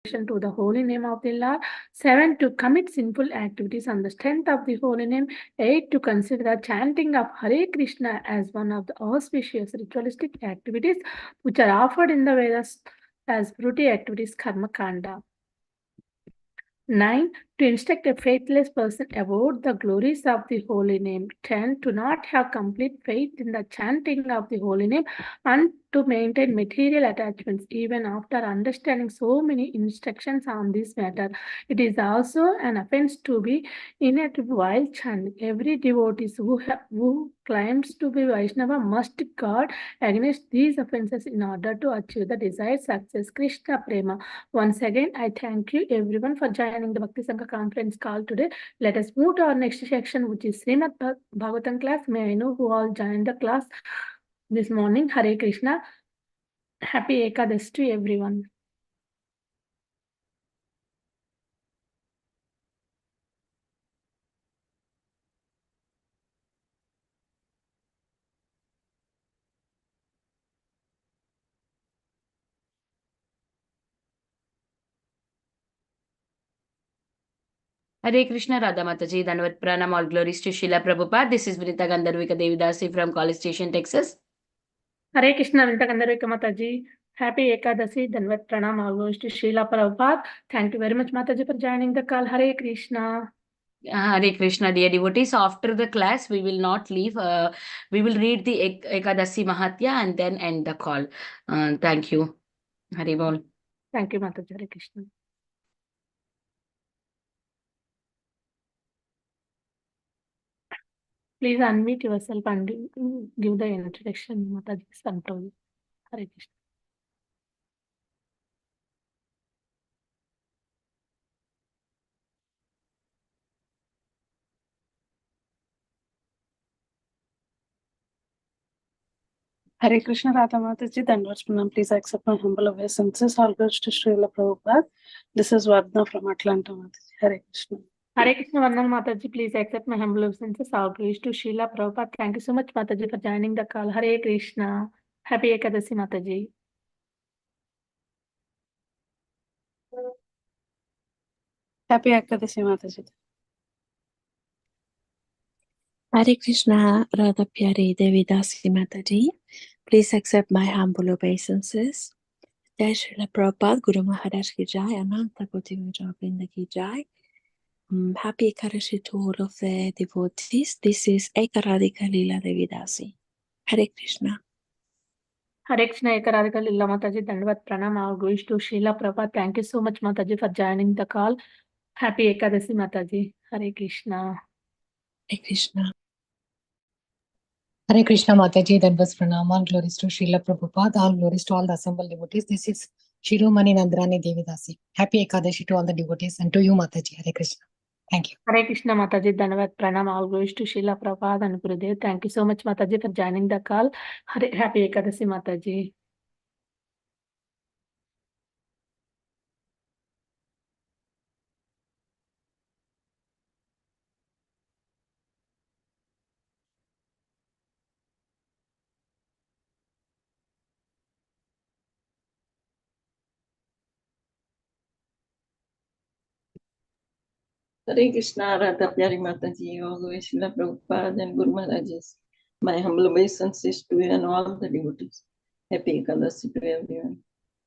to the holy name of the Lord. 7. To commit sinful activities on the strength of the holy name. 8. To consider the chanting of Hare Krishna as one of the auspicious ritualistic activities which are offered in the Vedas as fruity activities, Karma Kanda. 9. To instruct a faithless person about the glories of the holy name. 10. To not have complete faith in the chanting of the holy name and to maintain material attachments even after understanding so many instructions on this matter. It is also an offense to be inactive while chanting. Every devotee who claims to be Vaishnava must guard against these offenses in order to achieve the desired success. Krishna Prema. Once again, I thank you everyone for joining the Bhakti Sangha conference call today. Let us move to our next section, which is Srimad Bhagavatam class. May I know who all joined the class this morning? Hare Krishna. Happy Ekadashi to everyone. Hare Krishna, Radha Mataji, Danvat Pranam, all glories to Srila Prabhupada. This is Vrita Gandharvika Devidasi from College Station, Texas. Hare Krishna, Vrita Gandharvika Mataji. Happy Ekadashi, Danvat Pranam, all glories to Srila Prabhupada. Thank you very much, Mataji, for joining the call. Hare Krishna. Hare Krishna, dear devotees. After the class, we will not leave. We will read the Ekadasi Mahatya and then end the call. Thank you. Hare Bol. Thank you, Mataji. Hare Krishna. Please unmute yourself and give the introduction, Mataji. Santoji. Hare Krishna. Hare Krishna, Radha Mataji, Danvat Pranam. Please accept my humble obeisances. All goes to Srila Prabhupada. This is Vardhana from Atlanta, Mataji. Hare Krishna. Hare Krishna, Vandana Mataji. Please accept my humble obeisances. All glories to Srila Prabhupada. Thank you so much, Mataji, for joining the call. Hare Krishna. Happy Ekadasi, Mataji. Happy Ekadashi, Mataji. Hare Krishna, Radha Pyari Devi Dasi Mataji. Please accept my humble obeisances. Jai Srila Prabhupada, Guru Maharaj ki jai, Ananta Koti Vrinda ki jai. Happy Ekadashi to all of the devotees. This is Ekaradika Lila Devi Dasi. Hare Krishna. Hare Krishna, Ekaradika Lila Mataji. Dandavat Pranam. All glories to Srila Prabhupada. Thank you so much, Mataji, for joining the call. Happy Ekadasi, Mataji. Hare Krishna. Hare Krishna. Hare Krishna Mataji, that was Pranam. All glories to Srila Prabhupada. All glories to all the assembled devotees. This is Shiromani Nandrani Devidasi. Happy Ekadashi to all the devotees and to you, Mataji. Hare Krishna. Thank you. Hare Krishna, Mataji. Dandavat Pranam. All glories to Srila Prabhupada and Gurudev. Thank you so much, Mataji, for joining the call. Happy Ekadasi, Mataji. Hare Krishna, Radha Pyari Mataji, all the Srila Prabhupada and Guru Maharaj's. My humble obeisances to you and all the devotees. Happy Ekadasi to everyone.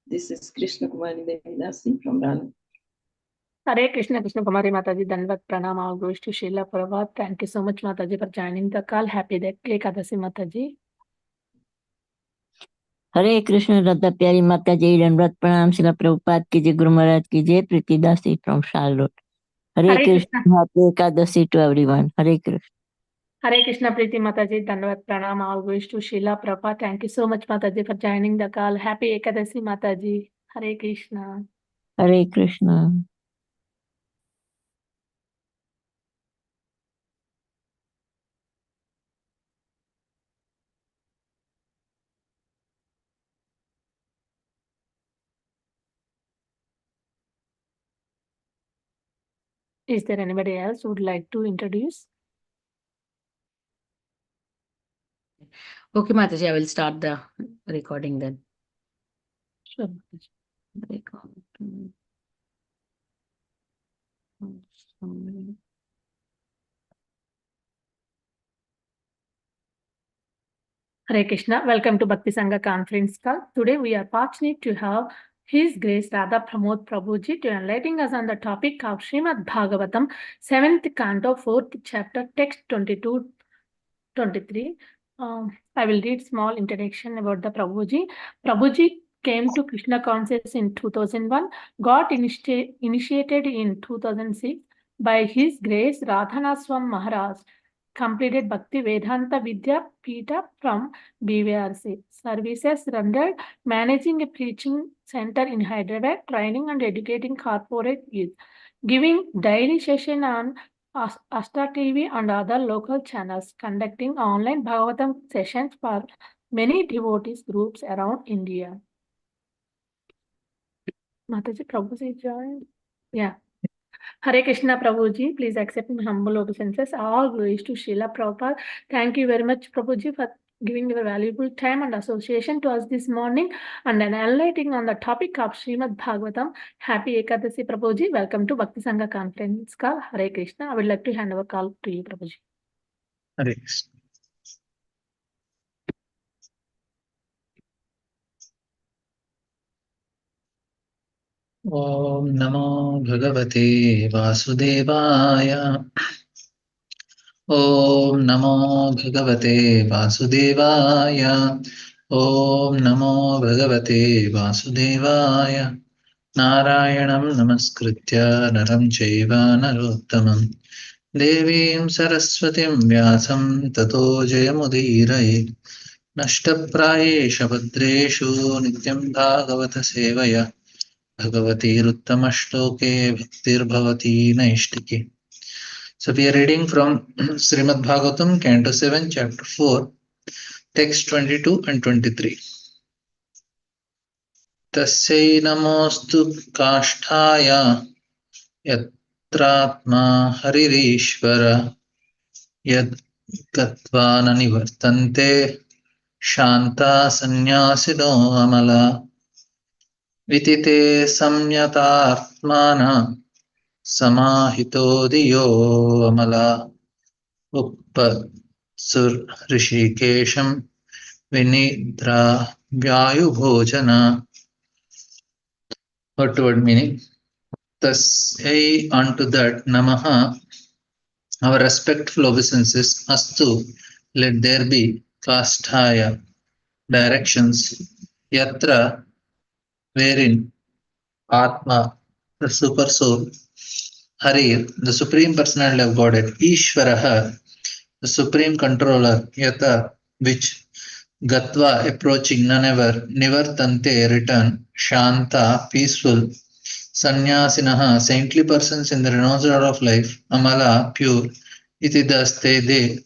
This is Krishna Kumari Devidasi from Rana. Hare Krishna, Krishna Kumari Mataji. Dandavat Pranam. All glories to Srila Prabhupada. Thank you so much, Mataji, for joining the call. Happy Ekadasi, Mataji. हरे कृष्ण रत्न प्यारी माता जी दंडवत प्रणाम शिला प्रभुपाद की जय गुरु महाराज की जय Preeti Dasi from Charlotte Hare Krishna happy Ekadashi to everyone Hare Krishna Hare Krishna, Preeti Mataji. Dandavat Pranam. All glories to Srila Prabhupada. Thank you so much, Mataji, for joining the call. Happy Ekadasi, Mataji. Hare Krishna. Hare Krishna Is there anybody else who would like to introduce? Okay, Mataji, I will start the recording then. Sure, Mataji. Hare Krishna, welcome to Bhakti Sangha conference call. Today we are fortunate to have His Grace Radha Pramod Prabhu ji to enlightening us on the topic of Srimad Bhagavatam 7th canto 4th chapter text 22-23. I will read small introduction about the Prabhuji. Prabhuji came to Krishna consciousness in 2001, got initiated in 2006 by His Grace Radhanaswam Maharaj, completed Bhakti Vedanta Vidya Pita from BVRC. Services rendered, managing a preaching center in Hyderabad, training and educating corporate youth, giving daily session on Asta TV and other local channels, conducting online Bhagavatam sessions for many devotees groups around India. Mataji, Prabhuji joined. Yeah. Hare Krishna Prabhuji, please accept my humble obeisances. All glories to Srila Prabhupada. Thank you very much, Prabhuji, for giving your valuable time and association to us this morning and enlightening on the topic of Srimad Bhagavatam. Happy Ekadasi, Prabhuji. Welcome to Bhakti Sangha conference call. Hare Krishna. I would like to hand over call to you, Prabhuji. Hare Krishna. Om Namo Bhagavate Vasudevaya. Om Namo Bhagavate Vasudevaya. Om Namo Bhagavate Vasudevaya. Narayanam Namaskritya Naram Chaiva Narottamam Devim Saraswatim Vyasam Tato Jayamudiraye Nashtaprayesha Bhadreshu Nityam Bhagavata Sevaya Bhagavatiruttamaśloke Bhaktirbhavati Naishtike. So we are reading from Srimad Bhagavatam, Canto 7, Chapter 4, text 22 and 23. Tasyai namostu kasthaya yatratma haririshvara yad gatvana nivartante shanta sannyasino amala vitite samyatartmana samahito diyo amala uppasur rishikesham vinidra vyayubhojana. Word meaning. Tasyai, unto that, namaha, our respectful obeisances, astu, let there be, kasthaya, directions, yatra, wherein, atma, the super soul, Harir, the Supreme Personality of Godhead, Ishvaraha, the Supreme Controller, Yata, which, Gatva, approaching, none ever, Nivartante, return, Shanta, peaceful, Sannyasinaha, saintly persons in the renounced order of life, Amala, pure, Itidaste, they,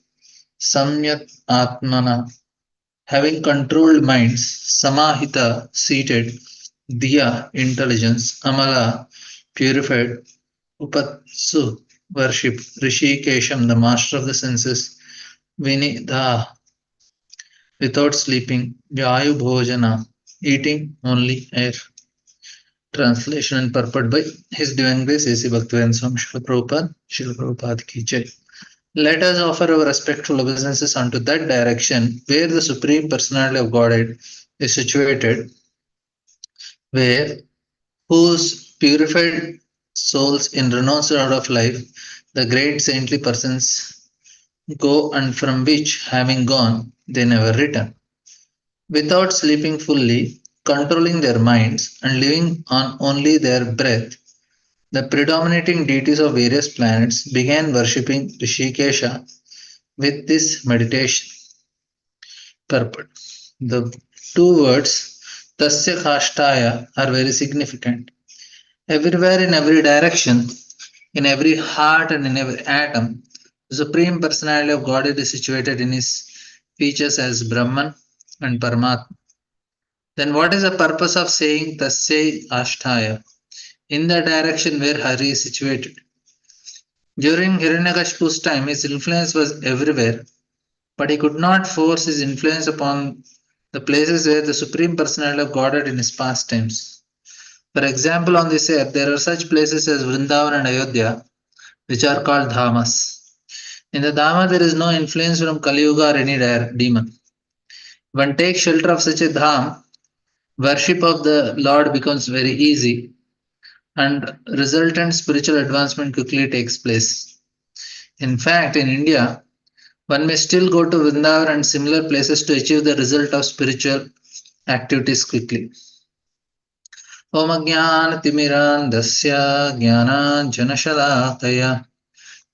Samyat Atmana, having controlled minds, Samahita, seated, Diya, intelligence, Amala, purified, Upatsu, worship, Rishikesham, the master of the senses, Vinidha, without sleeping, Vyayu Bhojana, eating only air. Translation and purport by His Divine Grace A.C. Bhaktivedanta Swami Srila Prabhupada, Srila Prabhupada ki jai. Let us offer our respectful obeisances unto that direction where the Supreme Personality of Godhead is situated, where whose purified souls in renounced order of life, the great saintly persons go, and from which, having gone, they never return. Without sleeping fully, controlling their minds, and living on only their breath, the predominating deities of various planets began worshipping Rishikesha with this meditation. Purport. The two words Tasya Kashtaya are very significant. Everywhere, in every direction, in every heart and in every atom, the Supreme Personality of Godhead is situated in His features as Brahman and Paramatma. Then what is the purpose of saying Tasya Ashtaya? In the direction where Hari is situated. During Hiranyakashipu's time, his influence was everywhere, but he could not force his influence upon the places where the Supreme Personality of Godhead in his pastimes. For example, on this earth, there are such places as Vrindavan and Ayodhya, which are called dhamas. In the dhama, there is no influence from Kali Yuga or any demon. One takes shelter of such a dham, worship of the Lord becomes very easy, and resultant spiritual advancement quickly takes place. In fact, in India, one may still go to Vrindavan and similar places to achieve the result of spiritual activities quickly. Om Ajnanatimirandasya Jnananjanashalakaya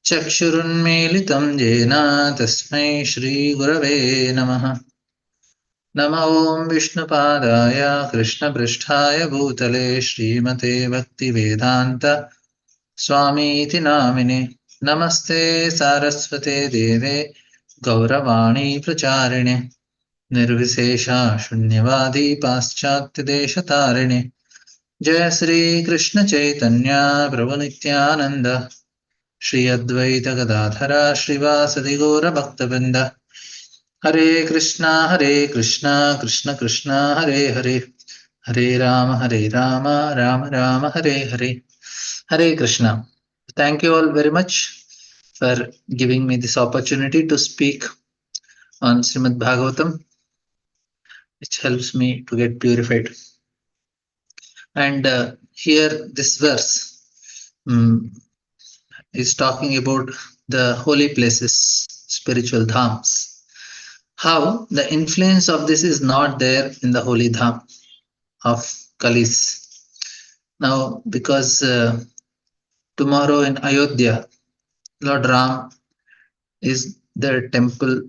Chakshurunmilitam Jena Tasmai Shri Gurave Namaha. Nama Om Vishnupadaya Krishna Pristhaya Bhutale Srimate Bhakti Vedanta Swami Iti Namine Namaste Saraswate Deve Gauravani Pracharine Nirvisesha Shunyavadi Paschatya Deshatarine Jai Sri Krishna Chaitanya Prabhu Nityananda Shri Advaita Gadadhara Srivasadi Gaura Bhaktabinda Hare Krishna Krishna Krishna Hare Hare Hare Rama Rama Rama Hare Hare Hare Krishna. Thank you all very much for giving me this opportunity to speak on Srimad Bhagavatam, which helps me to get purified. And here this verse is talking about the holy places, spiritual dhams. How the influence of this is not there in the holy dham of Kalis. Now, because tomorrow in Ayodhya, Lord Ram is the temple,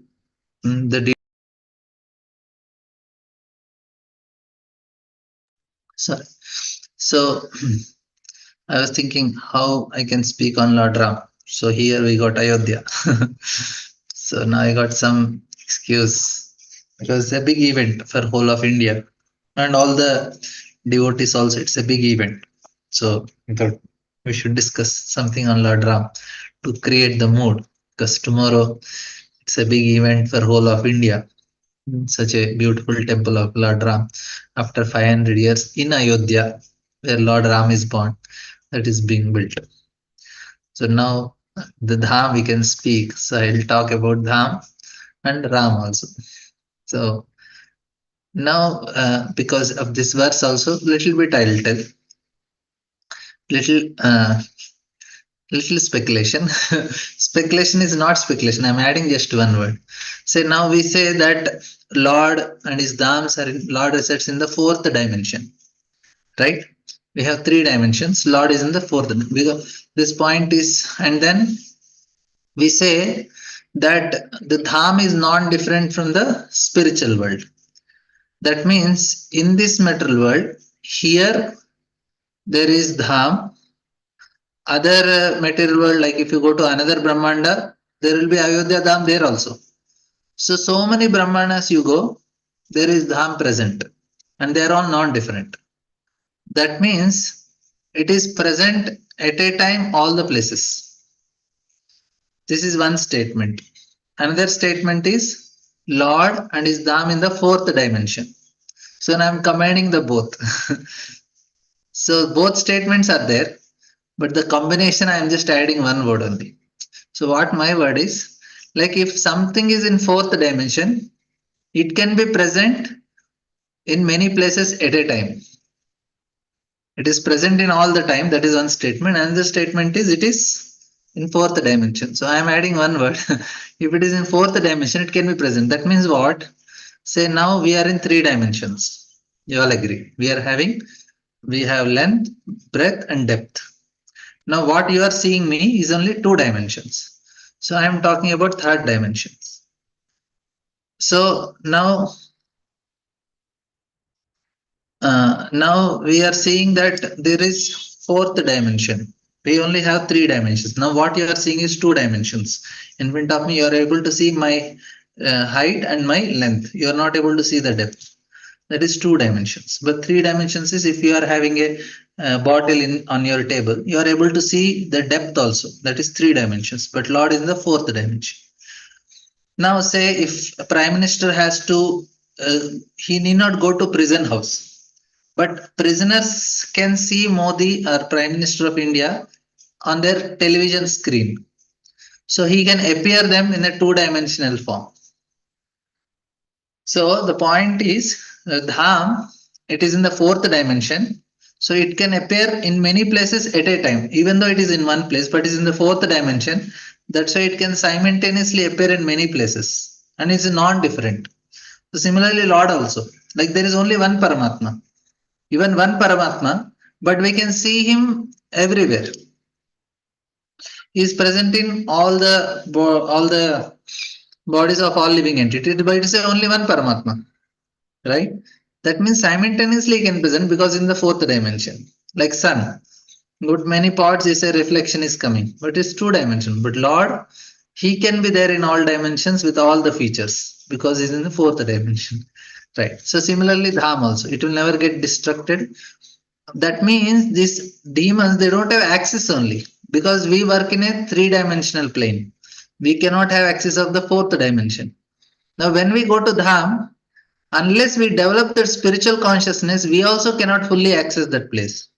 sorry. So I was thinking how I can speak on Lord Ram. So here we got Ayodhya. So now I got some excuse because it's a big event for whole of India and all the devotees also. It's a big event. So I thought we should discuss something on Lord Ram to create the mood, because tomorrow it's a big event for whole of India. Such a beautiful temple of Lord Ram after 500 years in Ayodhya, where Lord Ram is born, that is being built. So now the Dham we can speak. So I'll talk about Dham and Ram also. So now because of this verse also, little bit I'll tell. Little speculation. Speculation is not speculation. I'm adding just one word. So now we say that Lord and his dhams are Lord resides in the fourth dimension, right? We have 3 dimensions. Lord is in the fourth. This point is, and then we say that the dham is non-different from the spiritual world. That means in this material world, here there is dham. Other material world, like if you go to another Brahmanda, there will be Ayodhya Dham there also. So many Brahmanas you go, there is Dham present and they are all non-different. That means it is present at a time all the places. This is one statement. Another statement is Lord and his Dham in the fourth dimension. So now I am combining the both. So both statements are there. But the combination, I am just adding one word only. So what my word is, like if something is in fourth dimension, it can be present in many places at a time. It is present in all the time. That is one statement. And the statement is it is in fourth dimension. So I am adding one word. If it is in fourth dimension, it can be present. That means what? Say now we are in 3 dimensions. You all agree. We have length, breadth and depth. Now what you are seeing me is only 2 dimensions. So I am talking about 3rd dimension. So now we are seeing that there is 4th dimension. We only have 3 dimensions. Now what you are seeing is 2 dimensions. In front of me, you are able to see my height and my length. You are not able to see the depth. That is 2 dimensions. But 3 dimensions is if you are having a bottle on your table, you are able to see the depth also. That is 3 dimensions. But Lord is in the 4th dimension. Now say if a Prime Minister has to, he need not go to prison house. But prisoners can see Modi or Prime Minister of India on their television screen. So he can appear them in a two-dimensional form. So the point is, Dham, it is in the fourth dimension. So it can appear in many places at a time, even though it is in one place, but it is in the fourth dimension. That's why it can simultaneously appear in many places and it's non-different. So similarly, Lord also, like there is only one Paramatma, even one Paramatma, but we can see him everywhere. He is present in all the bodies of all living entities, but it is only one Paramatma, right? That means simultaneously he can present because in the fourth dimension, like sun, good many parts is a reflection is coming, but it's two dimension. But Lord, he can be there in all dimensions with all the features because he's in the fourth dimension, right? So similarly, Dham also, it will never get destructed. That means these demons, they don't have access only because we work in a three-dimensional plane. We cannot have access of the fourth dimension. Now, when we go to Dham, unless we develop that spiritual consciousness, we also cannot fully access that place.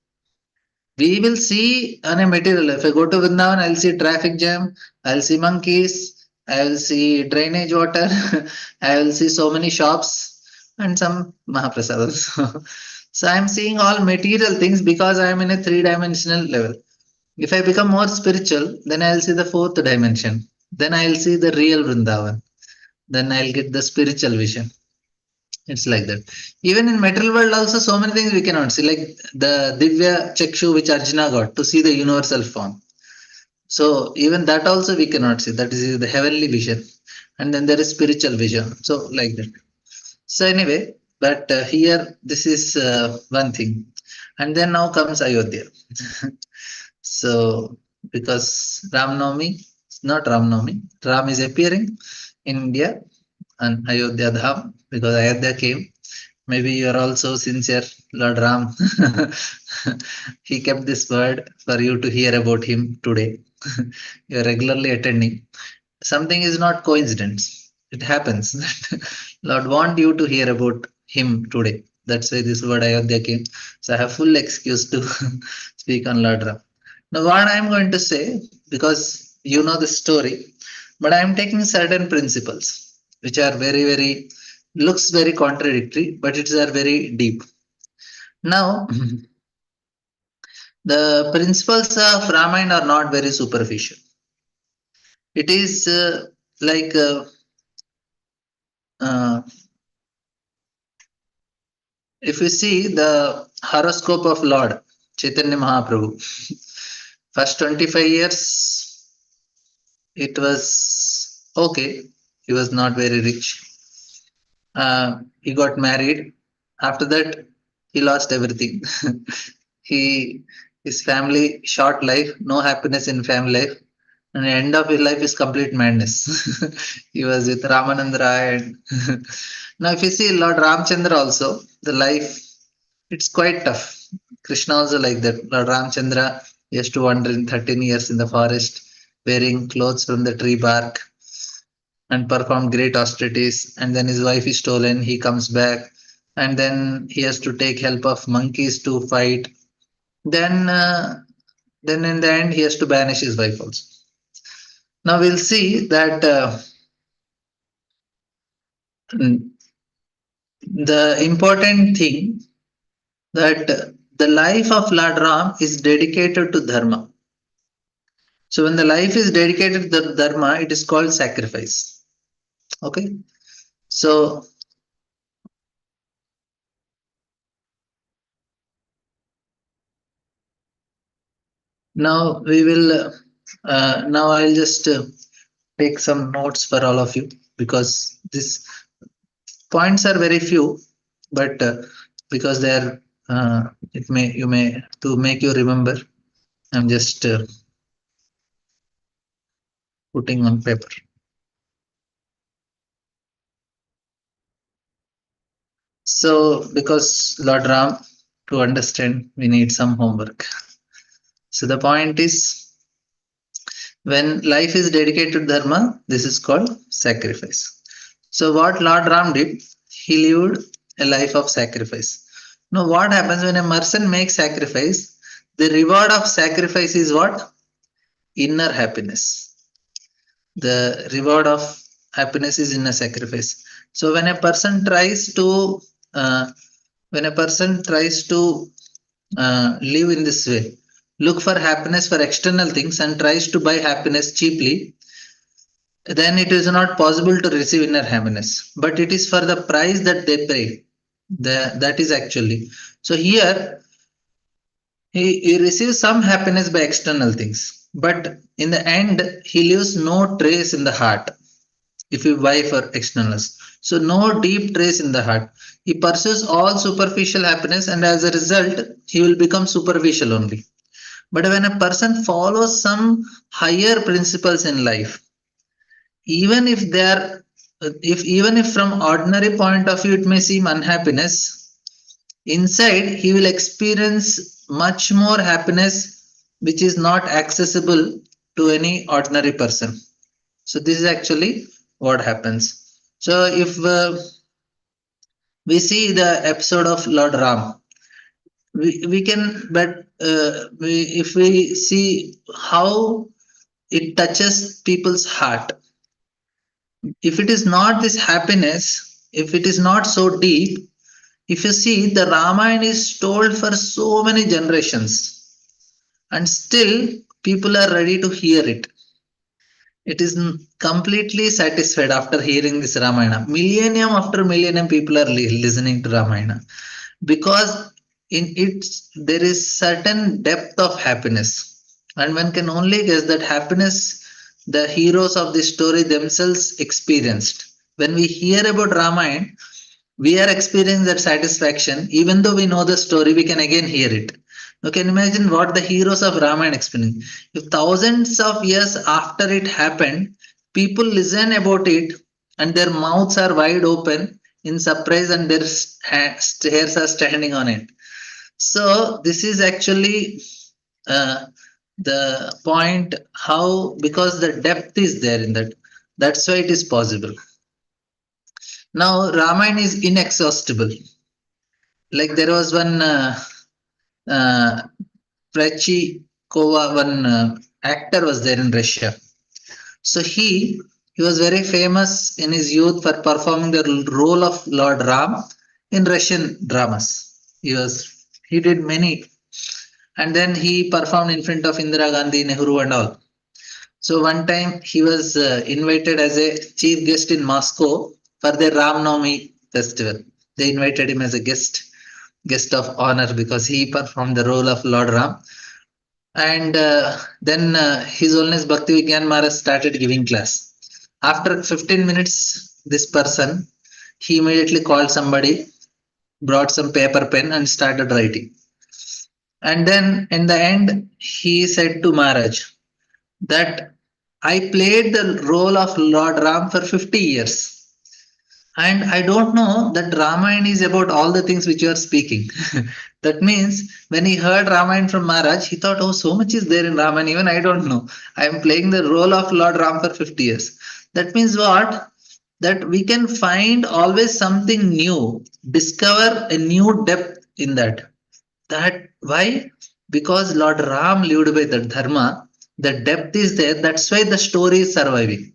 We will see on a material. If I go to Vrindavan, I'll see traffic jam, I'll see monkeys, I will see drainage water, I will see so many shops and some Mahaprasadas. So I'm seeing all material things because I'm in a three-dimensional level. If I become more spiritual, then I'll see the fourth dimension. Then I'll see the real Vrindavan. Then I'll get the spiritual vision. It's like that. Even in material world also, so many things we cannot see, like the Divya Chakshu which Arjuna got to see the universal form. So even that also we cannot see. That is the heavenly vision. And then there is spiritual vision. So like that. So anyway, but here this is one thing. And then now comes Ayodhya. So because Ram Navami, not Ram Navami, Ram is appearing in India and Ayodhya Dham because Ayodhya came. Maybe you are also sincere, Lord Ram. He kept this word for you to hear about him today. You are regularly attending. Something is not coincidence. It happens. Lord want you to hear about him today. That's why this word Ayodhya came. So I have full excuse to speak on Lord Ram. Now what I am going to say, because you know the story, but I am taking certain principles which are very looks very contradictory, but it's are very deep. Now the principles of Ramayana are not very superficial. It is like if you see the horoscope of Lord Chaitanya Mahaprabhu, first 25 years it was okay. He was not very rich. He got married. After that, he lost everything. His family, short life, no happiness in family life. And the end of his life is complete madness. He was with Ramanand Rai. And now, if you see Lord Ramchandra also, the life, it's quite tough. Krishna also like that. Lord Ramchandra used to wander in 13 years in the forest, wearing clothes from the tree bark and performed great austerities. And then his wife is stolen. He comes back. And then he has to take help of monkeys to fight. Then in the end, he has to banish his wife also. Now we'll see that the important thing that the life of Lord Ram is dedicated to Dharma. So when the life is dedicated to Dharma, it is called sacrifice. Okay. So now we will, now I'll just take some notes for all of you because these points are very few, but because they are, you may to make you remember, I'm just putting on paper. So because Lord Ram, to understand, we need some homework. So the point is, when life is dedicated to Dharma, this is called sacrifice. So what Lord Ram did, he lived a life of sacrifice. Now what happens when a person makes sacrifice? The reward of sacrifice is what? inner happiness. The reward of happiness is inner sacrifice. So when a person tries to live in this way, look for happiness for external things and tries to buy happiness cheaply, then it is not possible to receive inner happiness. But it is for the price that they pay. That is actually. So here he receives some happiness by external things, but in the end he leaves no trace in the heart. If you buy for externals, so no deep trace in the heart. He pursues all superficial happiness, and as a result he will become superficial only. But when a person follows some higher principles in life, even if they are even if from ordinary point of view it may seem unhappiness, inside he will experience much more happiness which is not accessible to any ordinary person. So this is actually what happens. So if we see the episode of Lord Ram, we can, but if we see how it touches people's heart, if it is not this happiness, if it is not so deep, if you see the Ramayana is told for so many generations and still people are ready to hear it. It is completely satisfied after hearing this Ramayana. Millennium after millennium people are listening to Ramayana because in it there is certain depth of happiness, and one can only guess that happiness the heroes of this story themselves experienced. When we hear about Ramayana, we are experiencing that satisfaction. Even though we know the story, we can again hear it. You can imagine what the heroes of Ramayana experienced. If thousands of years after it happened, people listen about it and their mouths are wide open in surprise and their hairs are standing on it. So this is actually the point, how, because the depth is there in that. That's why it is possible. Now Ramayana is inexhaustible. Like there was one Prechikova, one actor was there in Russia. So he was very famous in his youth for performing the role of Lord Ram in Russian dramas. He did many, and then he performed in front of Indira Gandhi, Nehru, and all. So one time he was invited as a chief guest in Moscow for their Ram Navami festival. They invited him as a guest of honor because he performed the role of Lord Ram. And then His Holiness Bhakti Vigyan Maharaj started giving class. After 15 minutes, this person, he immediately called somebody, brought some paper pen and started writing. And then in the end, he said to Maharaj that I played the role of Lord Ram for 50 years. And I don't know that Ramayana is about all the things which you are speaking. That means when he heard Ramayana from Maharaj, he thought, oh, so much is there in Ramayana, even I don't know. I am playing the role of Lord Ram for 50 years. That means what? That we can find always something new, discover a new depth in that. That why? Because Lord Ram lived by the dharma, the depth is there. That's why the story is surviving.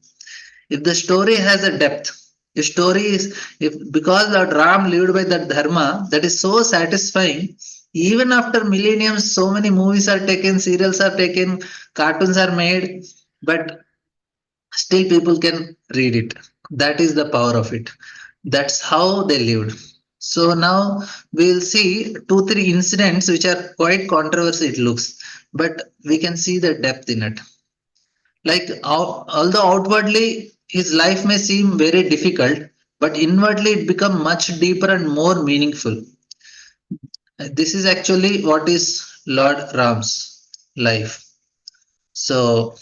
If the story has a depth, because Lord Ram lived by that dharma, that is so satisfying. Even after millenniums, so many movies are taken, serials are taken, cartoons are made, but still people can read it. That is the power of it. That's how they lived. So now we'll see 2-3 incidents which are quite controversial, it looks, but we can see the depth in it. Like although outwardly his life may seem very difficult, but inwardly it become much deeper and more meaningful. This is actually what is Lord Ram's life. So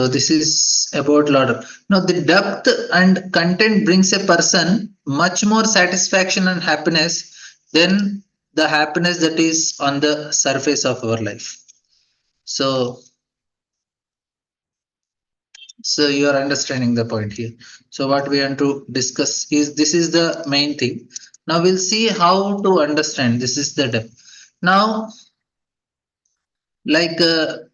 this is about Lord. Now the depth and content brings a person much more satisfaction and happiness than the happiness that is on the surface of our life. So So you are understanding the point here. So what we want to discuss is this is the main thing. Now we'll see how to understand. This is the depth. Now, like to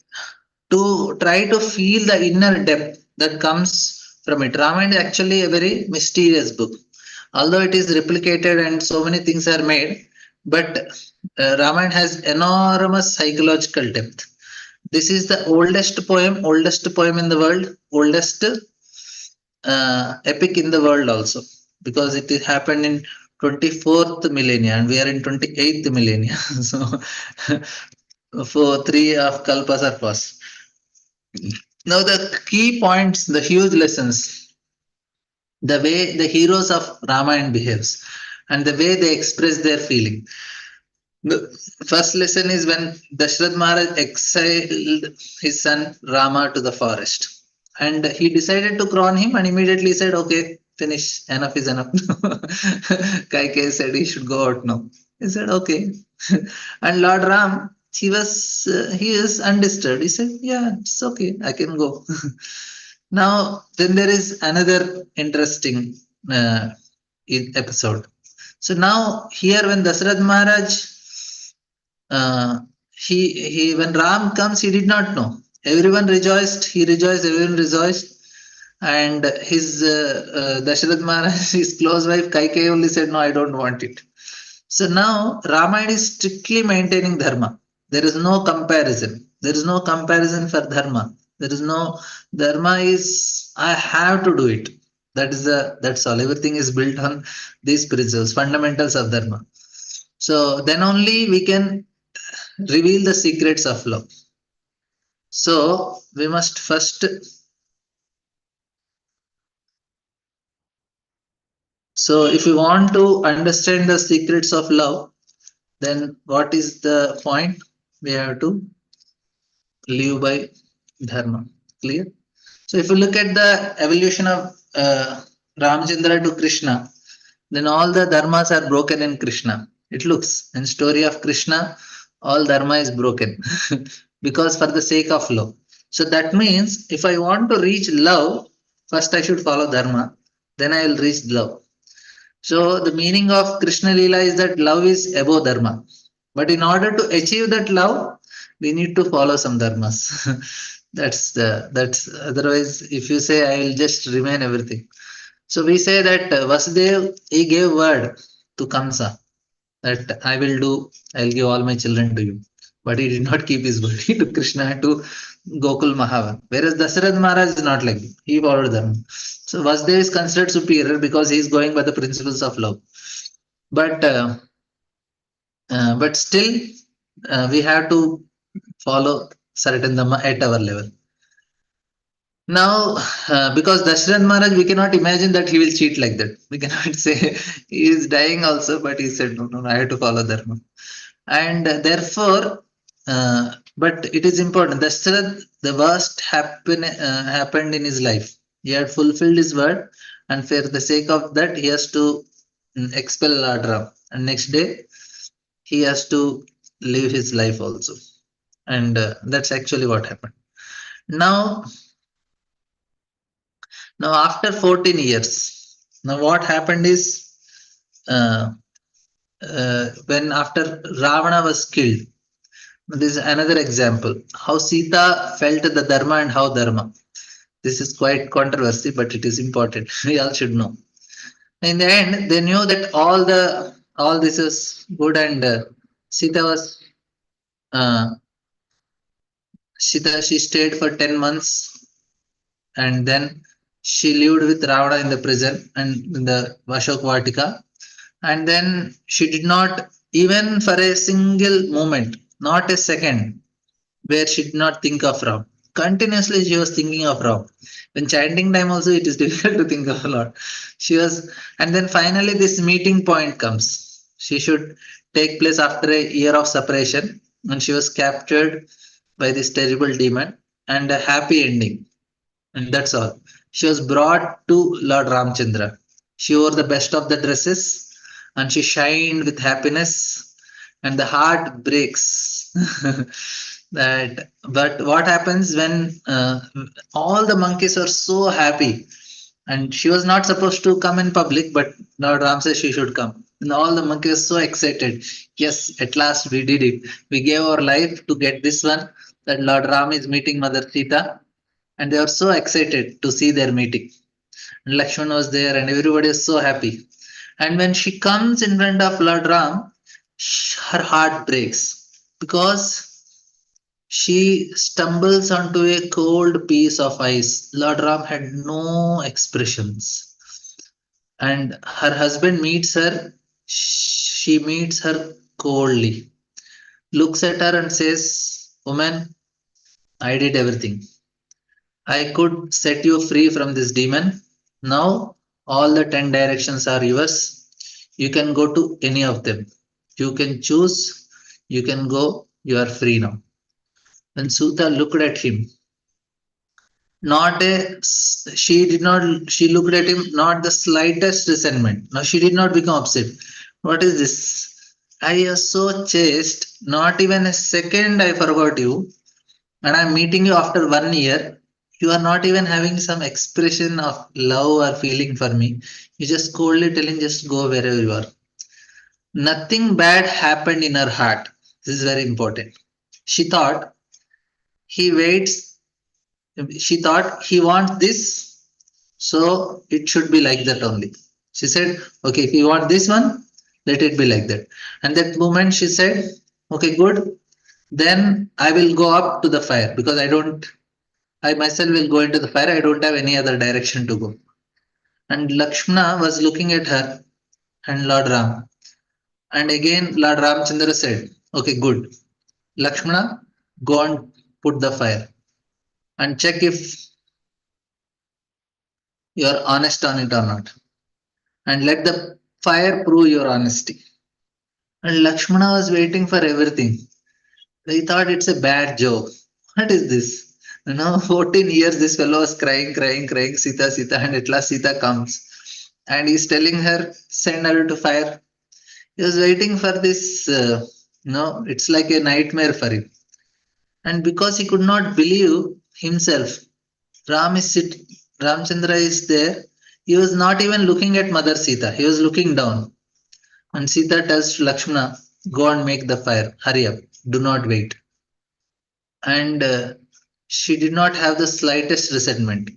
try to feel the inner depth that comes from it. Ramayana is actually a very mysterious book. Although it is replicated and so many things are made, but Ramayana has enormous psychological depth. This is the oldest poem in the world, oldest epic in the world also, because it happened in 24th millennia and we are in 28th millennia. So for 3 of kalpas are passed. Now the key points, the huge lessons, the way the heroes of Ramayana behaves and the way they express their feeling. The first lesson is when Dashrath Maharaj exiled his son Rama to the forest. And he decided to crown him and immediately said, okay, finish, enough is enough. Kaikeyi said he should go out now. He said, okay. And Lord Ram, he is undisturbed. He said, yeah, it's okay, I can go. Now, then there is another interesting episode. So now here when Dashrath Maharaj, he when Ram comes, he did not know. Everyone rejoiced, he rejoiced, everyone rejoiced. And his Dashrath Maharaj, his close wife Kaikeyi only said, no, I don't want it. So now Ramayana is strictly maintaining dharma. There is no comparison. There is no comparison for dharma. There is no dharma is I have to do it. That's all. Everything is built on these principles, fundamentals of dharma. So then only we can reveal the secrets of love. So we must first. So if we want to understand the secrets of love, then what is the point? We have to live by dharma. Clear? So if you look at the evolution of Ramchandra to Krishna, then all the dharmas are broken in Krishna. It looks in story of Krishna, all dharma is broken because for the sake of love. So that means if I want to reach love, first I should follow dharma, then I will reach love. So the meaning of Krishna Leela is that love is above dharma. But in order to achieve that love, we need to follow some dharmas. that's otherwise if you say I will just remain everything. So we say that Vasudev, he gave word to Kamsa that I'll give all my children to you. But he did not keep his word. He took Krishna to Gokul Mahavan. Whereas Dashrath Maharaj is not like that. He followed them. So Vasudev is considered superior because he is going by the principles of love. But still we have to follow certain dharma at our level. Now, because Dashrath Maharaj, we cannot imagine that he will cheat like that. We cannot say he is dying also, but he said, no, I have to follow dharma. And therefore, but it is important. Dashrath, the worst happened in his life. He had fulfilled his word, and for the sake of that, he has to expel Lord Ram. And next day, he has to live his life also. And that's actually what happened. Now after 14 years, now what happened is when after Ravana was killed, this is another example how Sita felt the dharma and how dharma. This is quite controversy, but it is important. We all should know. In the end, they knew that all this is good, and Sita was she stayed for 10 months, and then she lived with Ravana in the prison and in the Ashok Vatika. And then she did not, even for a single moment, not a second, where she did not think of Ram. Continuously she was thinking of Ram. When chanting time also it is difficult to think of a lot. And then finally this meeting point comes. She should take place after a year of separation, and she was captured by this terrible demon, and a happy ending. And that's all. She was brought to Lord Ramchandra. She wore the best of the dresses and she shined with happiness, and the heart breaks. But what happens when all the monkeys are so happy, and she was not supposed to come in public, but Lord Ram says she should come. And all the monkeys are so excited. Yes, at last we did it. We gave our life to get this one. That Lord Ram is meeting Mother Sita, and they are so excited to see their meeting. And Lakshman was there, and everybody is so happy. And when she comes in front of Lord Ram, her heart breaks because she stumbles onto a cold piece of ice. Lord Ram had no expressions. And her husband meets her. She meets her coldly, looks at her and says, "Woman, I did everything. I could set you free from this demon. Now all the 10 directions are yours. You can go to any of them. You can choose. You can go. You are free now." When Suta looked at him, not a she looked at him, not the slightest resentment. No, she did not become upset. What is this? I was so chaste, not even a second I forgot you, and I'm meeting you after 1 year. You are not even having some expression of love or feeling for me. You just coldly telling, just go wherever you are. Nothing bad happened in her heart. This is very important. She thought he waits. She thought he wants this, so it should be like that only. She said, okay, if you want this one, let it be like that. And that moment she said, okay, good. Then I will go up to the fire because I myself will go into the fire. I don't have any other direction to go. And Lakshmana was looking at her and Lord Ram. And again, Lord Ramchandra said, okay, good. Lakshmana, go and put the fire and check if you are honest on it or not. And let the fire prove your honesty. And Lakshmana was waiting for everything. He thought it's a bad joke. What is this? 14 years this fellow was crying, crying, crying, Sita, Sita, and at last Sita comes. And he's telling her, send her to fire. He was waiting for this, it's like a nightmare for him. And because he could not believe himself, Ramchandra is there. He was not even looking at Mother Sita. He was looking down. And Sita tells Lakshmana, go and make the fire. Hurry up. Do not wait. And she did not have the slightest resentment.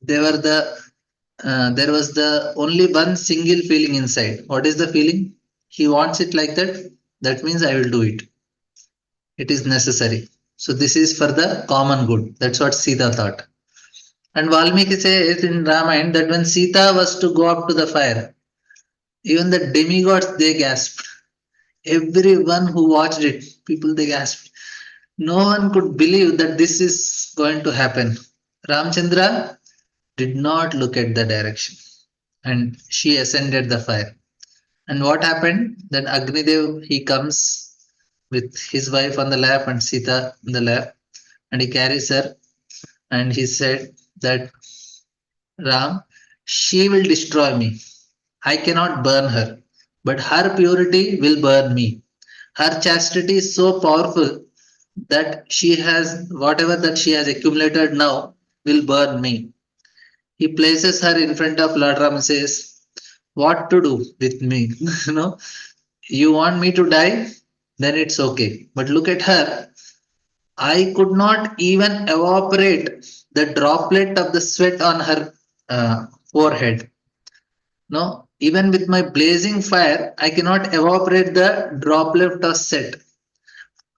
There was the only one single feeling inside. What is the feeling? He wants it like that. That means I will do it. It is necessary. So this is for the common good. That's what Sita thought. And Valmiki says in Ramayana that when Sita was to go up to the fire, even the demigods, they gasped. Everyone who watched it, people, they gasped. No one could believe that this is going to happen. Ramchandra did not look at the direction and she ascended the fire. And what happened? Then Agnidev, he comes with his wife on the lap and Sita on the lap, and he carries her and he said that Ram, she will destroy me. I cannot burn her, but her purity will burn me. Her chastity is so powerful that she has whatever that she has accumulated now will burn me. He places her in front of Lord Ram and says, what to do with me? You want me to die? Then it's okay. But look at her. I could not even evaporate the droplet of the sweat on her forehead. No, even with my blazing fire, I cannot evaporate the droplet of sweat.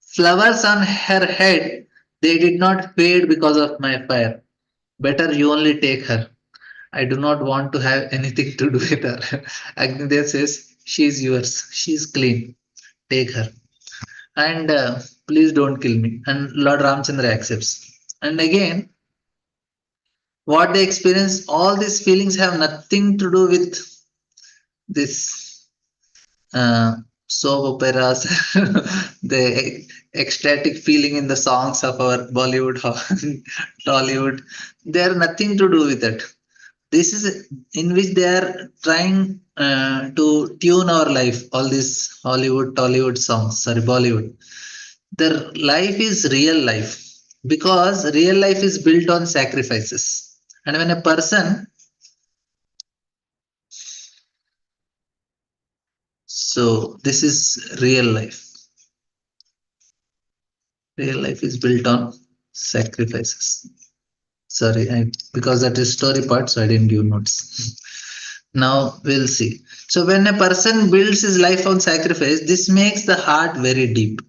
Flowers on her head, they did not fade because of my fire. Better you only take her. I do not want to have anything to do with her. Agnidev says, she is yours. She is clean. Take her. And please don't kill me. And Lord Ramchandra accepts. And again, what they experience, all these feelings have nothing to do with this soap operas, the ecstatic feeling in the songs of our Bollywood, Tollywood. They have nothing to do with it. This is in which they are trying to tune our life, all these Hollywood, Tollywood songs, Bollywood. The life is real life because real life is built on sacrifices. And when a person, so this is real life. Real life is built on sacrifices. Sorry, because that is story part, so I didn't give notes. Now we'll see. So when a person builds his life on sacrifice, this makes the heart very deep.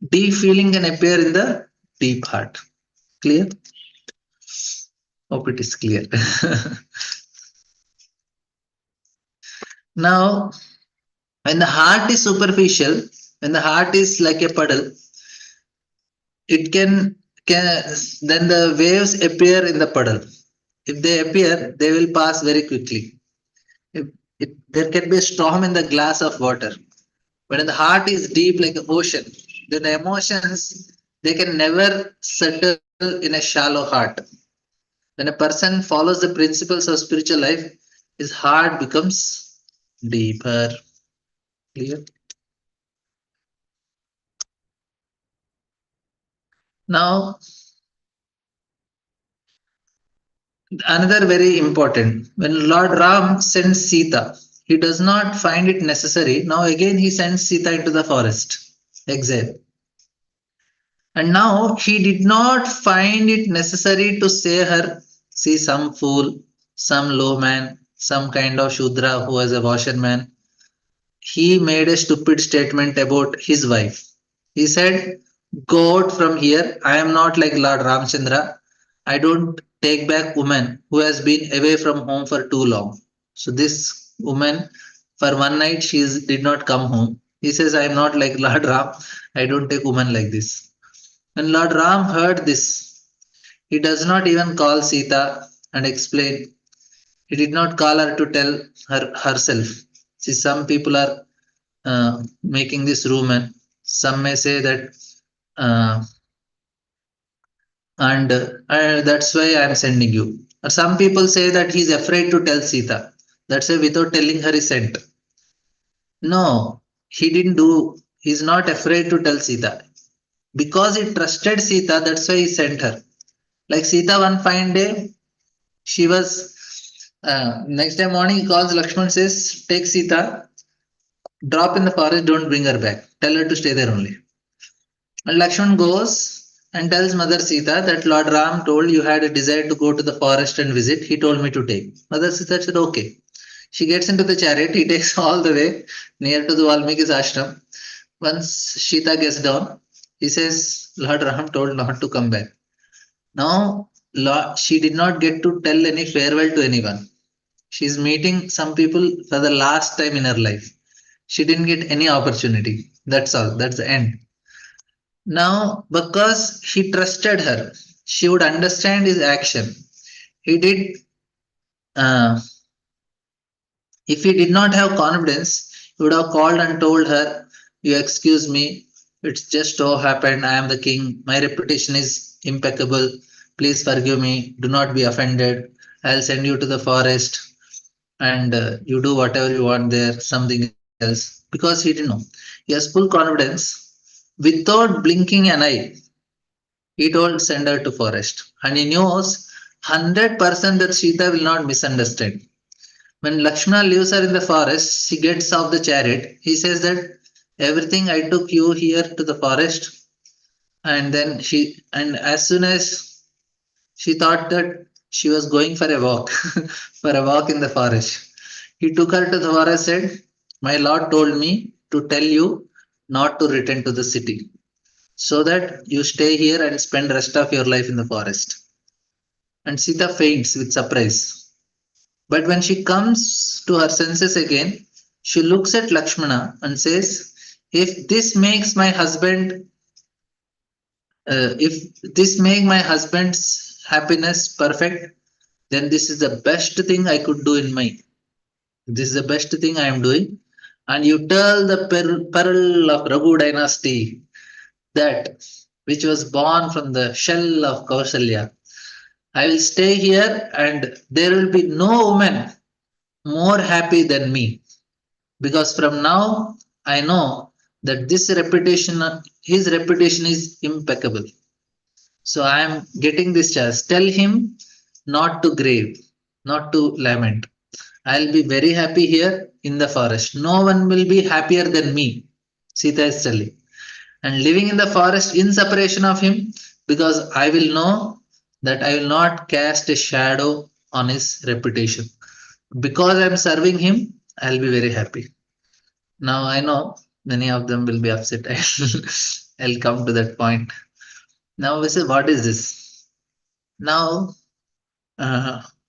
Deep feeling can appear in the deep heart. Clear? Hope it is clear. Now, when the heart is superficial, when the heart is like a puddle, it can then the waves appear in the puddle. If they appear, they will pass very quickly. There can be a storm in the glass of water. But when the heart is deep like the ocean, then the emotions they can never settle in a shallow heart. When a person follows the principles of spiritual life, his heart becomes deeper. Clear? Now, another very important, when Lord Ram sends Sita, he does not find it necessary. Now again he sends Sita into the forest, exile. And now he did not find it necessary to say her, see some fool, some low man, some kind of Shudra who was a washerman. He made a stupid statement about his wife. He said, go out from here. I am not like Lord Ramchandra. I don't take back woman who has been away from home for too long. So this woman, for one night, did not come home. He says, I am not like Lord Ram. I don't take woman like this. When Lord Ram heard this, he does not even call Sita and explain. He did not call her to tell her herself. See, some people are making this rumor. Some may say that, and that's why I am sending you. Or some people say that he's afraid to tell Sita. That's why without telling her he sent. No, he didn't do. He's not afraid to tell Sita. Because he trusted Sita, that's why he sent her. Like Sita, one fine day, she was, next day morning, he calls Lakshman, says, take Sita, drop in the forest, don't bring her back. Tell her to stay there only. And Lakshman goes and tells Mother Sita that Lord Ram told you had a desire to go to the forest and visit. He told me to take. Mother Sita said, okay. She gets into the chariot. He takes all the way near to the Valmiki's ashram. Once Sita gets down, he says, Lord Ram told not to come back. Now, she did not get to tell any farewell to anyone. She's meeting some people for the last time in her life. She didn't get any opportunity. That's all. That's the end. Now, because he trusted her, she would understand his action. He did, if he did not have confidence, he would have called and told her, you excuse me, it's just so happened, I am the king, my reputation is impeccable, please forgive me, do not be offended, I'll send you to the forest and you do whatever you want there, something else. Because he didn't know. He has full confidence. Without blinking an eye, he told send her to forest. And he knows 100% that Sita will not misunderstand. When Lakshmana leaves her in the forest, she gets off the chariot. He says that everything I took you here to the forest. And then as soon as she thought that she was going for a walk, for a walk in the forest, he took her to the forest and said, my Lord told me to tell you not to return to the city, so that you stay here and spend the rest of your life in the forest. And Sita faints with surprise. But when she comes to her senses again, she looks at Lakshmana and says, if this makes my husband, if this make my husband's happiness perfect, then this is the best thing I could do in my, this is the best thing I am doing. And you tell the pearl of Raghu dynasty that which was born from the shell of Kausalya, I will stay here and there will be no woman more happy than me. Because from now I know that this reputation, his reputation is impeccable. So I am getting this chance. Tell him not to grieve, not to lament. I'll be very happy here in the forest. No one will be happier than me, Sita is telling. And living in the forest in separation of him, because I will know that I will not cast a shadow on his reputation. Because I'm serving him, I'll be very happy. Now I know many of them will be upset. I'll come to that point. Now we say, what is this? Now,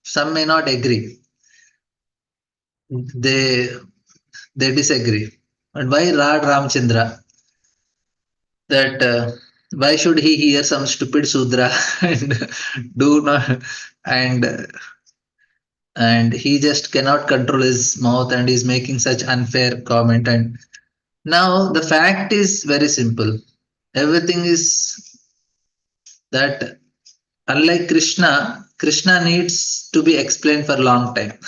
some may not agree. They disagree. But why Radha Ramchandra? That why should he hear some stupid Sudra and do not and he just cannot control his mouth and is making such unfair comment. And now the fact is very simple. Everything is that unlike Krishna, Krishna needs to be explained for a long time.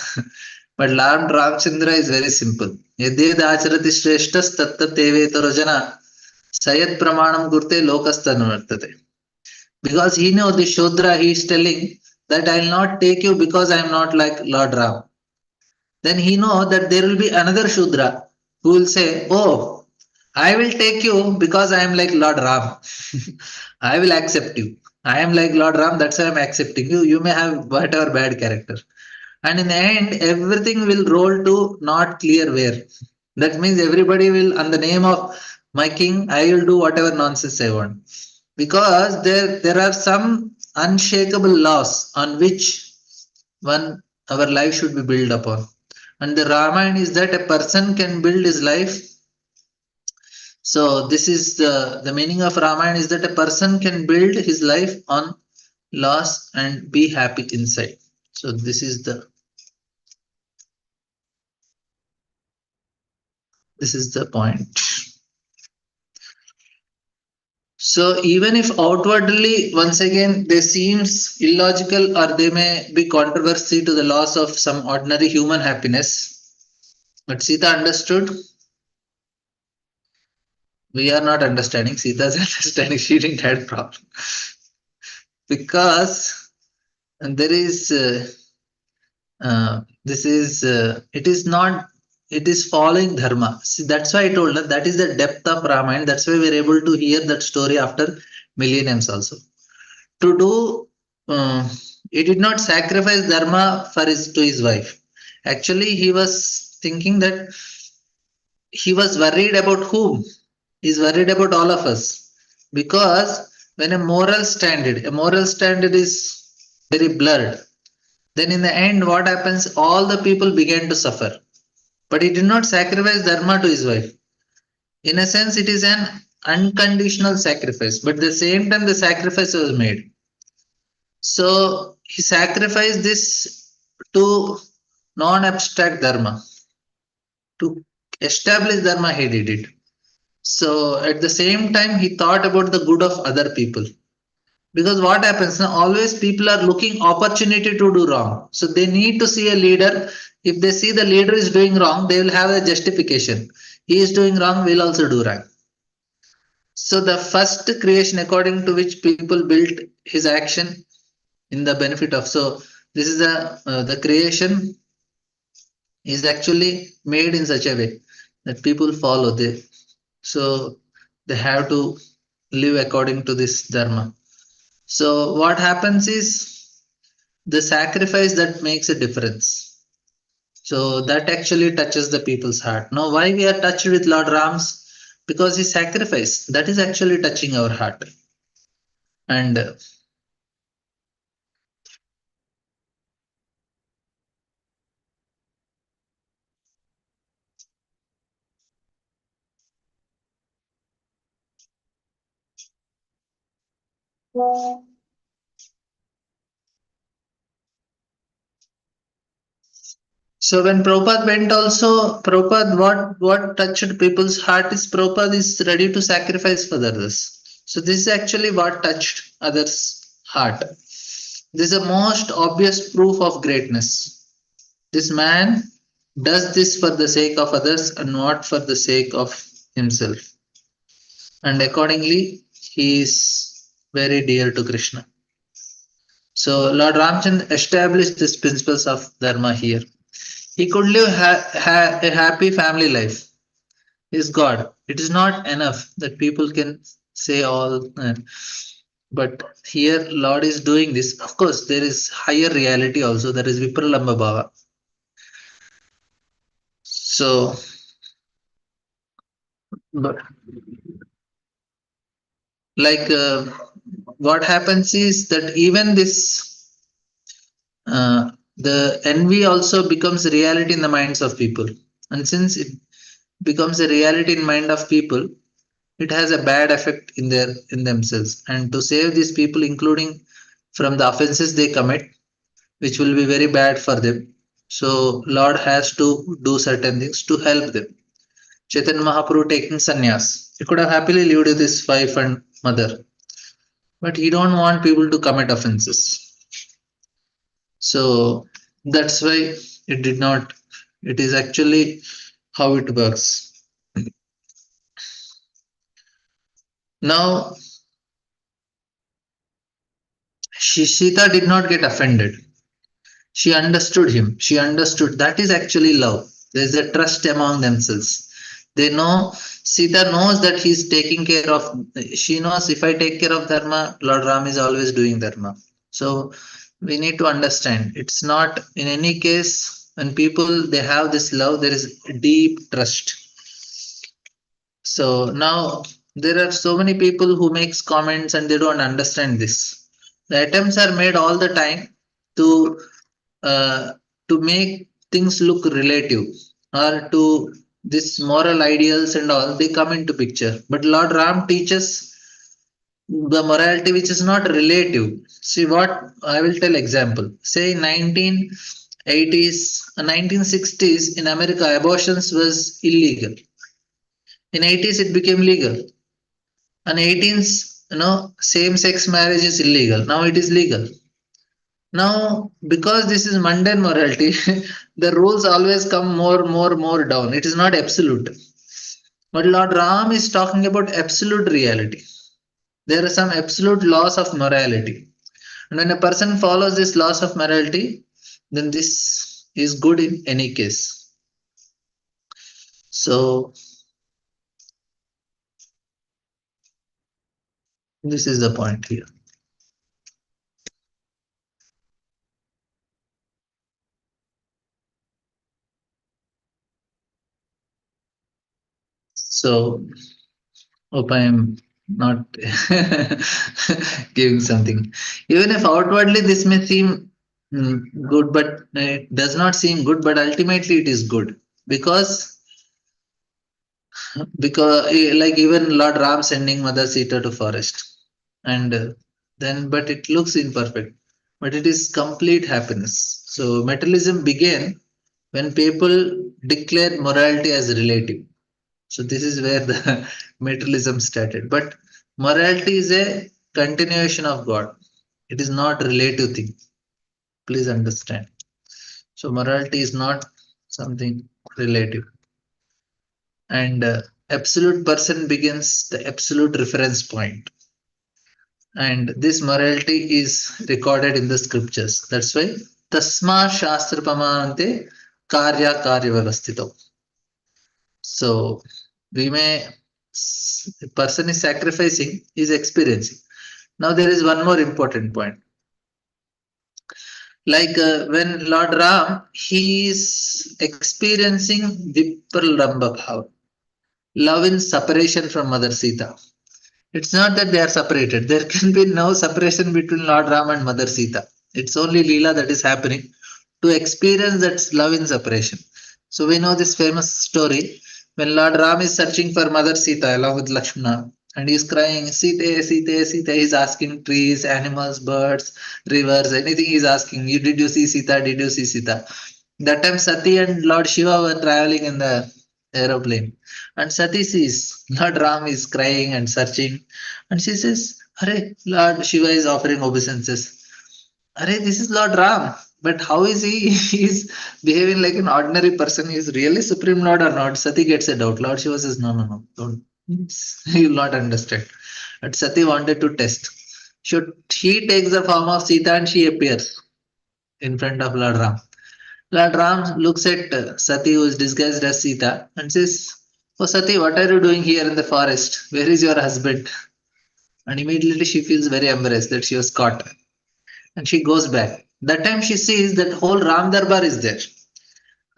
But Lord Ramchandra is very simple. Yadyed acharati shreshtas tattat tevetaro jana sayat pramanam kurte lokastanvartate. Because he knows the Shodra, he is telling that I will not take you because I am not like Lord Ram. Then he knows that there will be another Shudra who will say, oh, I will take you because I am like Lord Ram. I will accept you. I am like Lord Ram, that's why I am accepting you. You may have whatever bad character. And in the end, everything will roll to not clear where. That means everybody will, on the name of my king, I will do whatever nonsense I want. Because there are some unshakable laws on which our life should be built upon. And the Ramayana is that a person can build his life. So this is the meaning of Ramayana is that a person can build his life on laws and be happy inside. So this is the point. So even if outwardly, once again, they seems illogical or they may be controversy to the laws of some ordinary human happiness, but Sita understood. We are not understanding. Sita's understanding. She didn't have a problem. Because there is it is following dharma. See, that's why I told her that is the depth of Ramayana. That's why we're able to hear that story after millenniums also. To do, he did not sacrifice dharma to his wife. Actually, he was thinking that he was worried about whom? He's worried about all of us. Because when a moral standard is very blurred, then in the end, what happens? All the people began to suffer. But he did not sacrifice dharma to his wife. In a sense, it is an unconditional sacrifice. But at the same time, the sacrifice was made. So he sacrificed this to non-abstract dharma. To establish dharma, he did it. So at the same time, he thought about the good of other people. Because what happens now, always people are looking opportunity to do wrong. So they need to see a leader. If they see the leader is doing wrong, they will have a justification. He is doing wrong, we'll also do wrong. So the first creation according to which people built his action in the benefit of. So this is the creation is actually made in such a way that people follow. So they have to live according to this dharma. So what happens is the sacrifice that makes a difference. So that actually touches the people's heart. Now, why we are touched with Lord Ram's? Because his sacrifice, that is actually touching our heart. And so when Prabhupada went also, Prabhupada, what touched people's heart is Prabhupada is ready to sacrifice for others. So this is actually what touched others' heart. This is the most obvious proof of greatness. This man does this for the sake of others and not for the sake of himself. and accordingly he is very dear to Krishna. So Lord Ramchandra established these principles of dharma here. He could live a happy family life. He is God. It is not enough that people can say all. But here Lord is doing this. Of course, there is higher reality also. That is Vipralamba Bhava. So, but like what happens is that even this the envy also becomes a reality in the minds of people, and since it becomes a reality in mind of people, it has a bad effect in themselves. And to save these people, including from the offenses they commit, which will be very bad for them, so Lord has to do certain things to help them. Chaitanya Mahaprabhu taking sannyas, he could have happily lived with his wife and mother, but he don't want people to commit offenses. So that's why it did not. It is actually how it works. Now, Sita did not get offended. She understood him. She understood that is actually love. There is a trust among themselves. They know, Sita knows that he's taking care of, she knows if I take care of Dharma, Lord Ram is always doing Dharma. So we need to understand it's not in any case when people they have this love, there is deep trust. So now there are so many people who makes comments and they don't understand this. The attempts are made all the time to uh, to make things look relative, or to this moral ideals and all they come into picture. But Lord Ram teaches the morality which is not relative. See what I will tell example. Say 1980s, 1960s in America, abortions was illegal. In 80s it became legal. And 18s, same-sex marriage is illegal. Now it is legal. Now, because this is mundane morality, the rules always come more down. It is not absolute. But Lord Ram is talking about absolute reality. There are some absolute laws of morality. And when a person follows this laws of morality, then this is good in any case. So, this is the point here. So, hope I am not giving something. Even if outwardly this may seem good, but it does not seem good, but ultimately it is good because like even Lord Ram sending Mother Sita to forest, and then but it looks imperfect, but it is complete happiness. So materialism began when people declared morality as relative. So this is where the materialism started. But morality is a continuation of God. It is not relative thing. Please understand. So morality is not something relative. And absolute person begins the absolute reference point. And this morality is recorded in the scriptures. That's why Tasma Shastra Pamanante Karya Karya Vyavastito. So we may, a person is sacrificing, is experiencing. Now there is one more important point. Like when Lord Ram, he is experiencing Vipralamba Bhava, love in separation from Mother Sita. It's not that they are separated. There can be no separation between Lord Ram and Mother Sita. It's only Leela that is happening to experience that love in separation. So we know this famous story when Lord Ram is searching for Mother Sita along with Lakshmana and he's crying, Sita, Sita, Sita. He's asking trees, animals, birds, rivers, anything he's asking. Did you see Sita? Did you see Sita? That time Sati and Lord Shiva were traveling in the aeroplane. And Sati sees Lord Ram is crying and searching. And she says, Hare, Lord Shiva is offering obeisances. Hare, this is Lord Ram. But how is he? He is behaving like an ordinary person. He is really Supreme Lord or not? Sati gets a doubt. Lord Shiva says, no, don't. You will not understand. But Sati wanted to test. She takes the form of Sita and she appears in front of Lord Ram. Lord Ram looks at Sati, who is disguised as Sita, and says, "Oh Sati, what are you doing here in the forest? Where is your husband?" And immediately she feels very embarrassed that she was caught. And she goes back. That time she sees that whole Ram Darbar is there.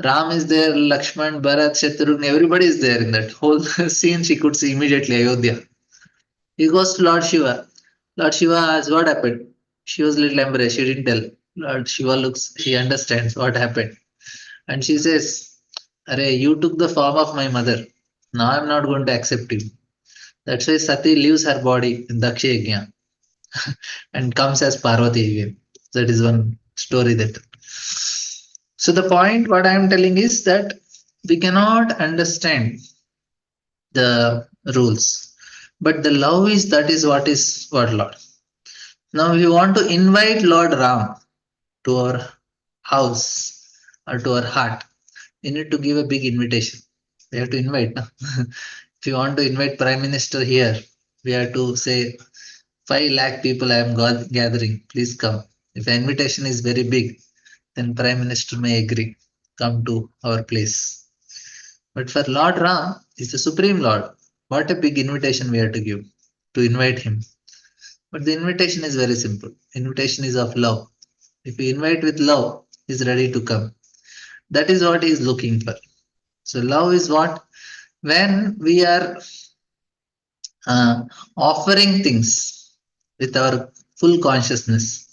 Ram is there, Lakshman, Bharat, Shatrughan, everybody is there in that whole scene. She could see immediately Ayodhya. He goes to Lord Shiva. Lord Shiva asks, "What happened?" She was a little embarrassed. She didn't tell. Lord Shiva looks, he understands what happened. And she says, "Arey, you took the form of my mother. Now I'm not going to accept you." That's why Sati leaves her body in Daksha Yajna and comes as Parvati again. That is one story that. So the point what I am telling is that we cannot understand the rules, but the love is what Lord. Now we want to invite Lord Ram to our house or to our heart. We need to give a big invitation. We have to invite. No? If you want to invite Prime Minister here, we have to say 5 lakh people I am gathering. Please come. If the invitation is very big, then Prime Minister may agree. Come to our place. But for Lord Ram, is the Supreme Lord. What a big invitation we have to give to invite him. But the invitation is very simple. Invitation is of love. If you invite with love, he is ready to come. That is what he is looking for. So love is what? When we are offering things with our full consciousness.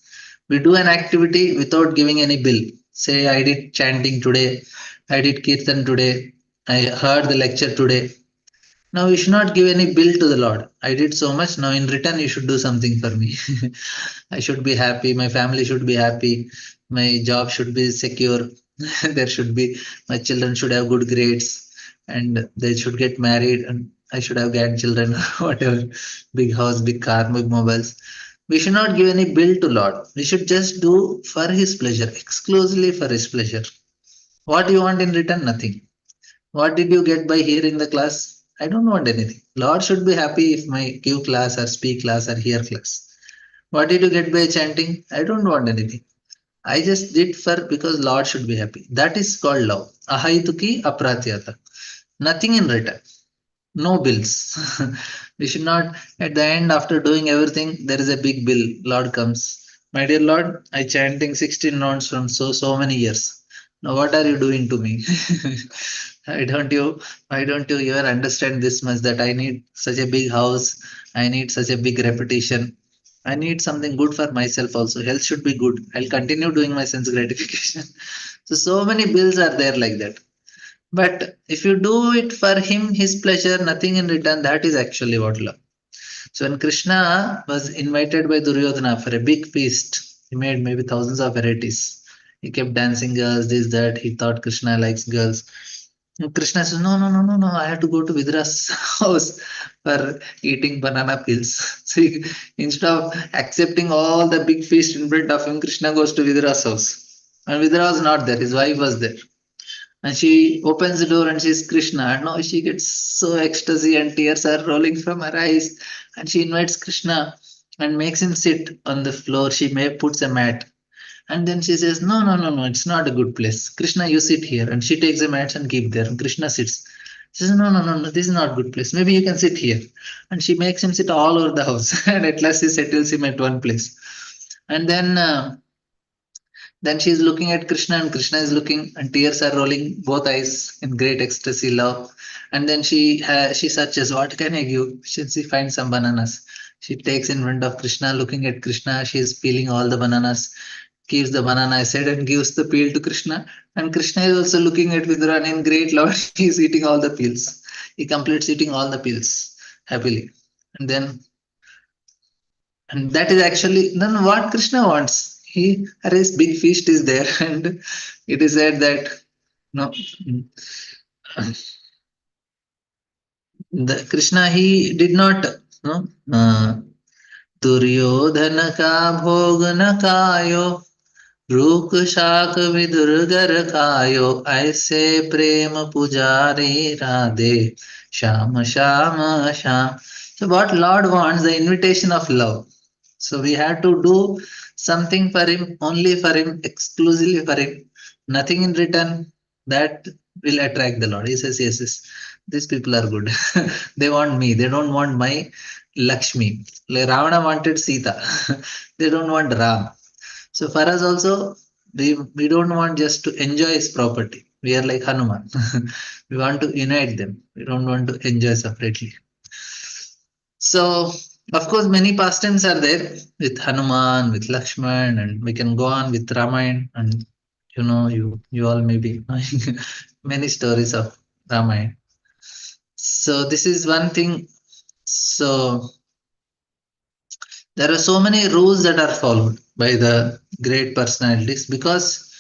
We do an activity without giving any bill. Say, I did chanting today, I did kirtan today, I heard the lecture today. Now you should not give any bill to the Lord. I did so much. Now in return, you should do something for me. I should be happy. My family should be happy. My job should be secure. There should be, my children should have good grades and they should get married and I should have grandchildren, whatever, big house, big car, big mobiles. We should not give any bill to Lord. We should just do for His pleasure, exclusively for His pleasure. What you want in return? Nothing. What did you get by hearing the class? I don't want anything. Lord should be happy if my give class or speak class or hear class. What did you get by chanting? I don't want anything. I just did for because Lord should be happy. That is called love. Ahaituki apratyata. Nothing in return. No bills. We should not, at the end, after doing everything, there is a big bill. Lord comes. My dear Lord, I chanting 16 notes from so many years. Now what are you doing to me? Why don't you even understand this much that I need such a big house, I need such a big repetition. I need something good for myself also. Health should be good. I'll continue doing my sense gratification. So many bills are there like that. But if you do it for him, his pleasure, nothing in return, that is actually what love. So when Krishna was invited by Duryodhana for a big feast, he made maybe thousands of varieties. He kept dancing girls, this, that. He thought Krishna likes girls. And Krishna says, no, I have to go to Vidra's house for eating banana peels. So instead of accepting all the big feast in front of him, Krishna goes to Vidra's house. And Vidra was not there, his wife was there. And she opens the door and sees Krishna. And now she gets so ecstasy and tears are rolling from her eyes. And she invites Krishna and makes him sit on the floor. She puts a mat. And then she says, no, it's not a good place. Krishna, you sit here. And she takes the mats and keep there. And Krishna sits. She says, no, this is not a good place. Maybe you can sit here. And she makes him sit all over the house. And at last she settles him at one place. And then she is looking at Krishna and Krishna is looking and tears are rolling both eyes in great ecstasy, love. And then she searches, what can I give? She finds some bananas. She takes in front of Krishna, looking at Krishna. She is peeling all the bananas, gives the banana aside and gives the peel to Krishna. And Krishna is also looking at Vidura and in great love, he is eating all the peels. He completes eating all the peels happily. And that is actually then what Krishna wants. His big feast is there, and it is said that no, the Krishna he did not no Duryodhana ka bhog na kayo रूक शाक विदुरगर कायो ऐसे प्रेम पुजारी Radhe Shyam Shyam Shyam. So what Lord wants, the invitation of love. So we have to do something for him, only for him, exclusively for him, nothing in return. That will attract the Lord. He says, yes, yes, these people are good. They want me, they don't want my Lakshmi. Like Ravana wanted Sita. They don't want Ram. So for us also, we don't want just to enjoy his property. We are like Hanuman. We want to unite them. We don't want to enjoy separately. So of course, many pastimes are there with Hanuman, with Lakshman, and we can go on with Ramayana. And you all may be knowing many stories of Ramayana. So this is one thing. So there are so many rules that are followed by the great personalities because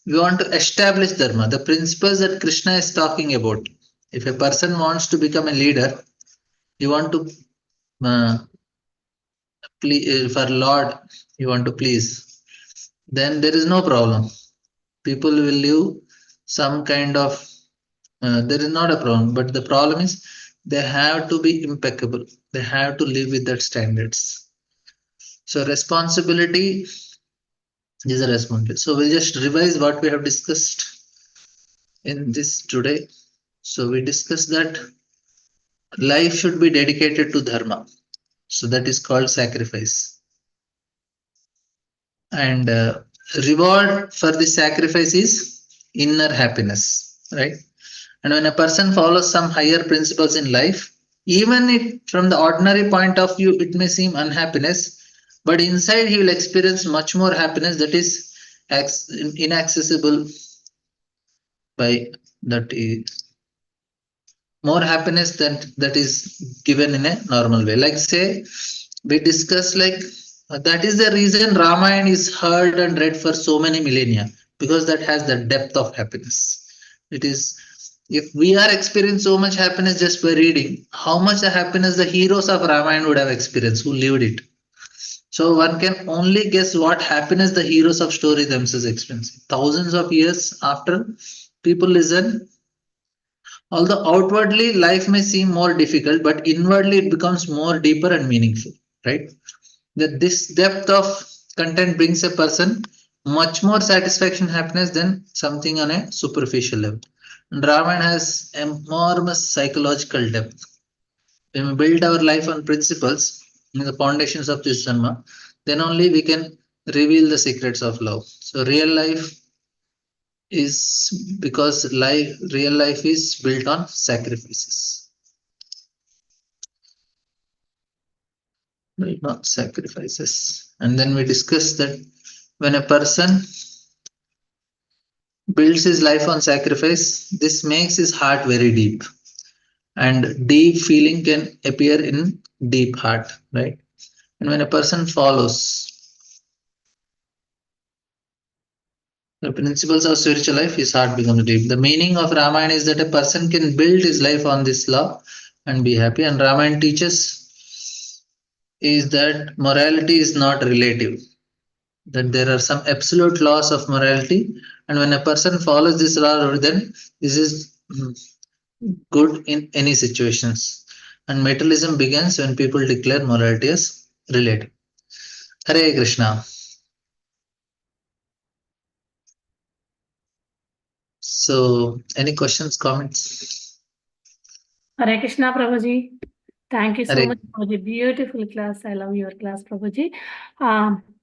we want to establish dharma, the principles that Krishna is talking about. If a person wants to become a leader, you want to for Lord, you want to please, then there is no problem. People will live some kind of, there is not a problem, but the problem is they have to be impeccable. They have to live with that standards. So responsibility is a responsibility. So we'll just revise what we have discussed in this today. So we discussed that life should be dedicated to dharma. So that is called sacrifice. And reward for the sacrifice is inner happiness, right? And when a person follows some higher principles in life, even it from the ordinary point of view, it may seem unhappiness, but inside he will experience much more happiness that is inaccessible by that is more happiness that is given in a normal way. Like say we discuss like that is the reason Ramayana is heard and read for so many millennia, because that has the depth of happiness. It is, if we are experiencing so much happiness just by reading, how much the happiness the heroes of Ramayana would have experienced who lived it. So one can only guess what happiness the heroes of story themselves experience. Thousands of years after people listen, although outwardly life may seem more difficult, but inwardly it becomes more deeper and meaningful, right? That this depth of content brings a person much more satisfaction, happiness than something on a superficial level. And Ramayana has enormous psychological depth. When we build our life on principles, in the foundations of this dharma, then only we can reveal the secrets of love. So real life is because real life is built on sacrifices. Built on sacrifices. And then we discuss that when a person builds his life on sacrifice, this makes his heart very deep. And deep feeling can appear in deep heart, right? And when a person follows the principles of spiritual life, his heart becomes deep. The meaning of Ramayana is that a person can build his life on this law and be happy. And Ramayana teaches is that morality is not relative, that there are some absolute laws of morality. And when a person follows this law, then this is good in any situations. And materialism begins when people declare morality as relative. Hare Krishna. So, any questions, comments? Hare Krishna, Prabhuji. Thank you so Hare. much for the beautiful class. I love your class, Prabhuji.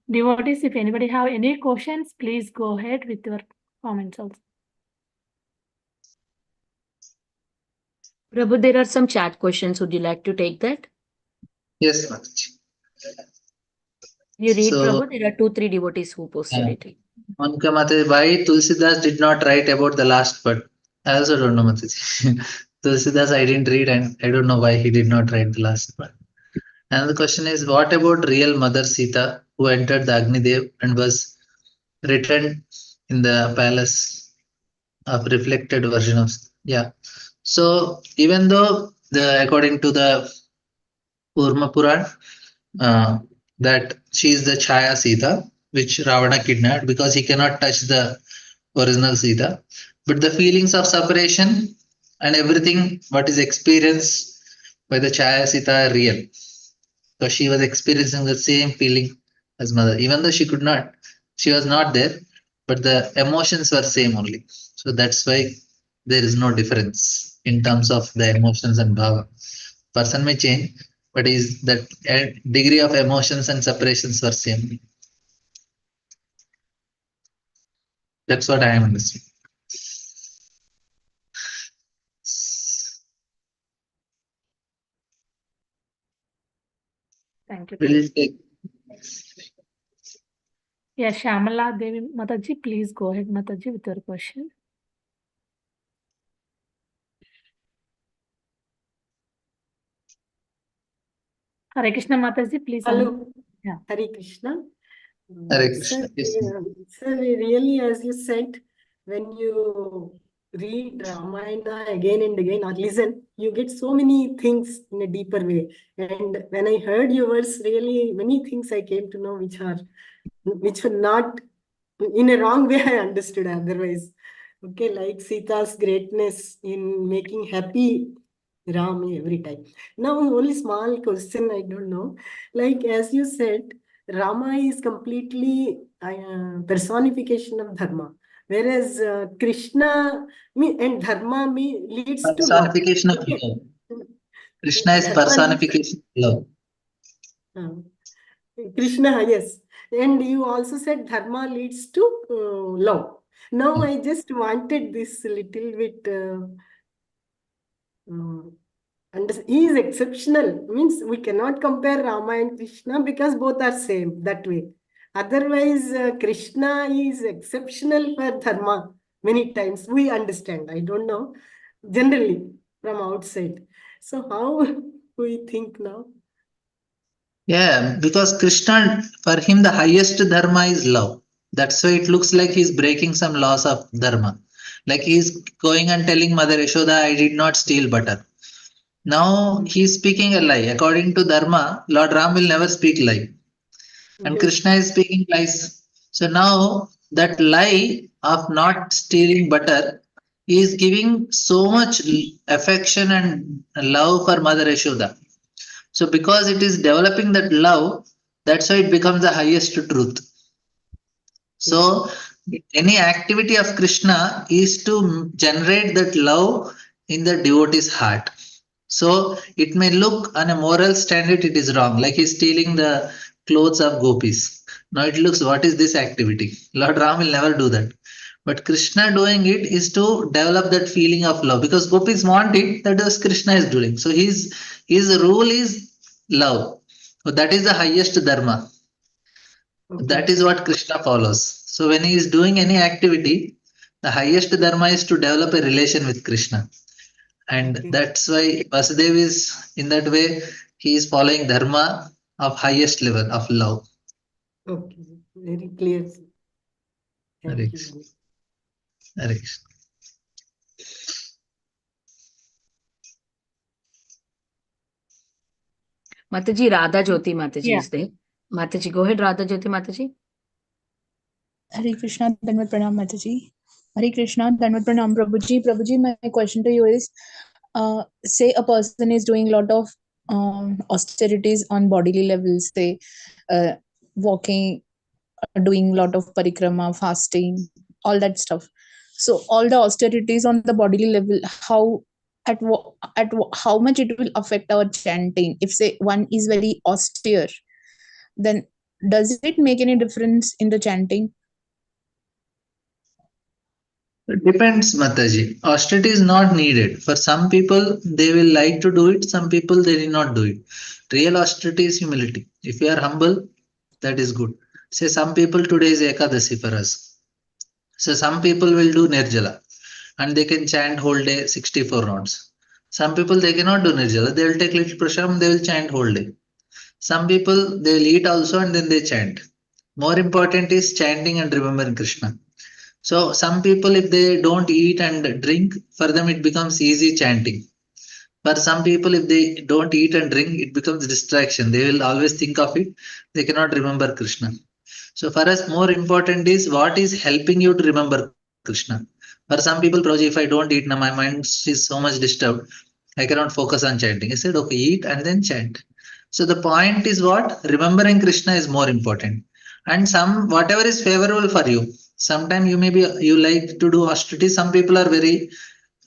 Devotees, if anybody have any questions, please go ahead with your comments also. Prabhu, there are some chat questions. Would you like to take that? Yes, Mataji. You read, So, Prabhu. There are 2-3 devotees who posted it. Manka Mataji, why Tulsidas did not write about the last part? I also don't know, Mataji. Tulsidas, I didn't read, and I don't know why he did not write the last part. Another question is, what about real Mother Sita, who entered the Agnidev and was written in the palace of reflected version of, yeah. So even though according to the Urma Puran, that she is the Chaya Sita, which Ravana kidnapped because he cannot touch the original Sita. But the feelings of separation and everything what is experienced by the Chaya Sita are real. So she was experiencing the same feeling as mother, even though she was not there, but the emotions were same only. So that's why there is no difference in terms of the emotions and bhava. Person may change, but is that degree of emotions and separations were same. That's what I am understanding. Thank you. Will take Yeah, Shamala Devi Mataji, please go ahead, Mataji, with your question. Hare Krishna Mataji, please. Hello. Yeah. Hare Krishna. Hare Sir, Krishna. Yes, ma'am. sir, really, as you said, when you read Ramayana again and again or listen, you get so many things in a deeper way. And when I heard your words, really many things I came to know which were not in a wrong way I understood otherwise. Okay, like Sita's greatness in making happy Ram every time. Now, only small question, I don't know. Like as you said, Rama is completely personification of Dharma, whereas Krishna and Dharma leads to love. Personification of Okay. love. Krishna is Dharma leads personification of love. Krishna, yes. And you also said Dharma leads to love. Now, I just wanted this little bit. And he is exceptional. Means we cannot compare Rama and Krishna because both are same that way. Otherwise, Krishna is exceptional for Dharma many times. We understand. I don't know. Generally, from outside. So how we think now? Yeah, because Krishna, for him, the highest dharma is love. That's why it looks like he's breaking some laws of dharma. Like he's going and telling Mother Yashoda, I did not steal butter. Now he's speaking a lie. According to dharma, Lord Ram will never speak lie. And Yes. Krishna is speaking lies. So now that lie of not stealing butter is giving so much affection and love for Mother Yashoda. So because it is developing that love, that's why it becomes the highest truth. So any activity of Krishna is to generate that love in the devotee's heart. So it may look on a moral standard it is wrong, like he's stealing the clothes of gopis. Now it looks, what is this activity? Lord Ram will never do that. But Krishna doing it is to develop that feeling of love because gopis want it, that is Krishna is doing. So his rule is love. So that is the highest dharma. That is what Krishna follows. So when he is doing any activity, the highest dharma is to develop a relation with Krishna. And that's why Vasudev is in that way, he is following dharma of highest level of love. Okay, very clear. Hare Thank Krishna. you. Hare Krishna. Mataji, Radha Jyoti Mataji Yeah. is there. Mataji, go ahead, Radha Jyoti Mataji. Hare Krishna, Dandavat Pranam Mataji. Hare Krishna, Dandavat Pranam Prabhuji. Prabhuji, my question to you is, say a person is doing a lot of austerities on bodily levels, say walking, doing a lot of parikrama, fasting, all that stuff. So all the austerities on the bodily level, how how much it will affect our chanting? If say one is very austere, then does it make any difference in the chanting? It depends, Mataji. Austerity is not needed. For some people, they will like to do it. Some people, they will not do it. Real austerity is humility. If you are humble, that is good. Say some people today is Ekadasi for us. So some people will do Nirjala and they can chant whole day 64 rounds. Some people they cannot do Nirjala. They will take little prasham, they will chant whole day. Some people they will eat also and then they chant. More important is chanting and remembering Krishna. So some people, if they don't eat and drink, for them it becomes easy chanting. For some people, if they don't eat and drink, it becomes distraction. They will always think of it. They cannot remember Krishna. So for us, more important is what is helping you to remember Krishna. For some people, Prabhuji, if I don't eat, now my mind is so much disturbed, I cannot focus on chanting. I said, okay, eat and then chant. So the point is what? Remembering Krishna is more important. And whatever is favorable for you. Sometimes you like to do austerity. Some people are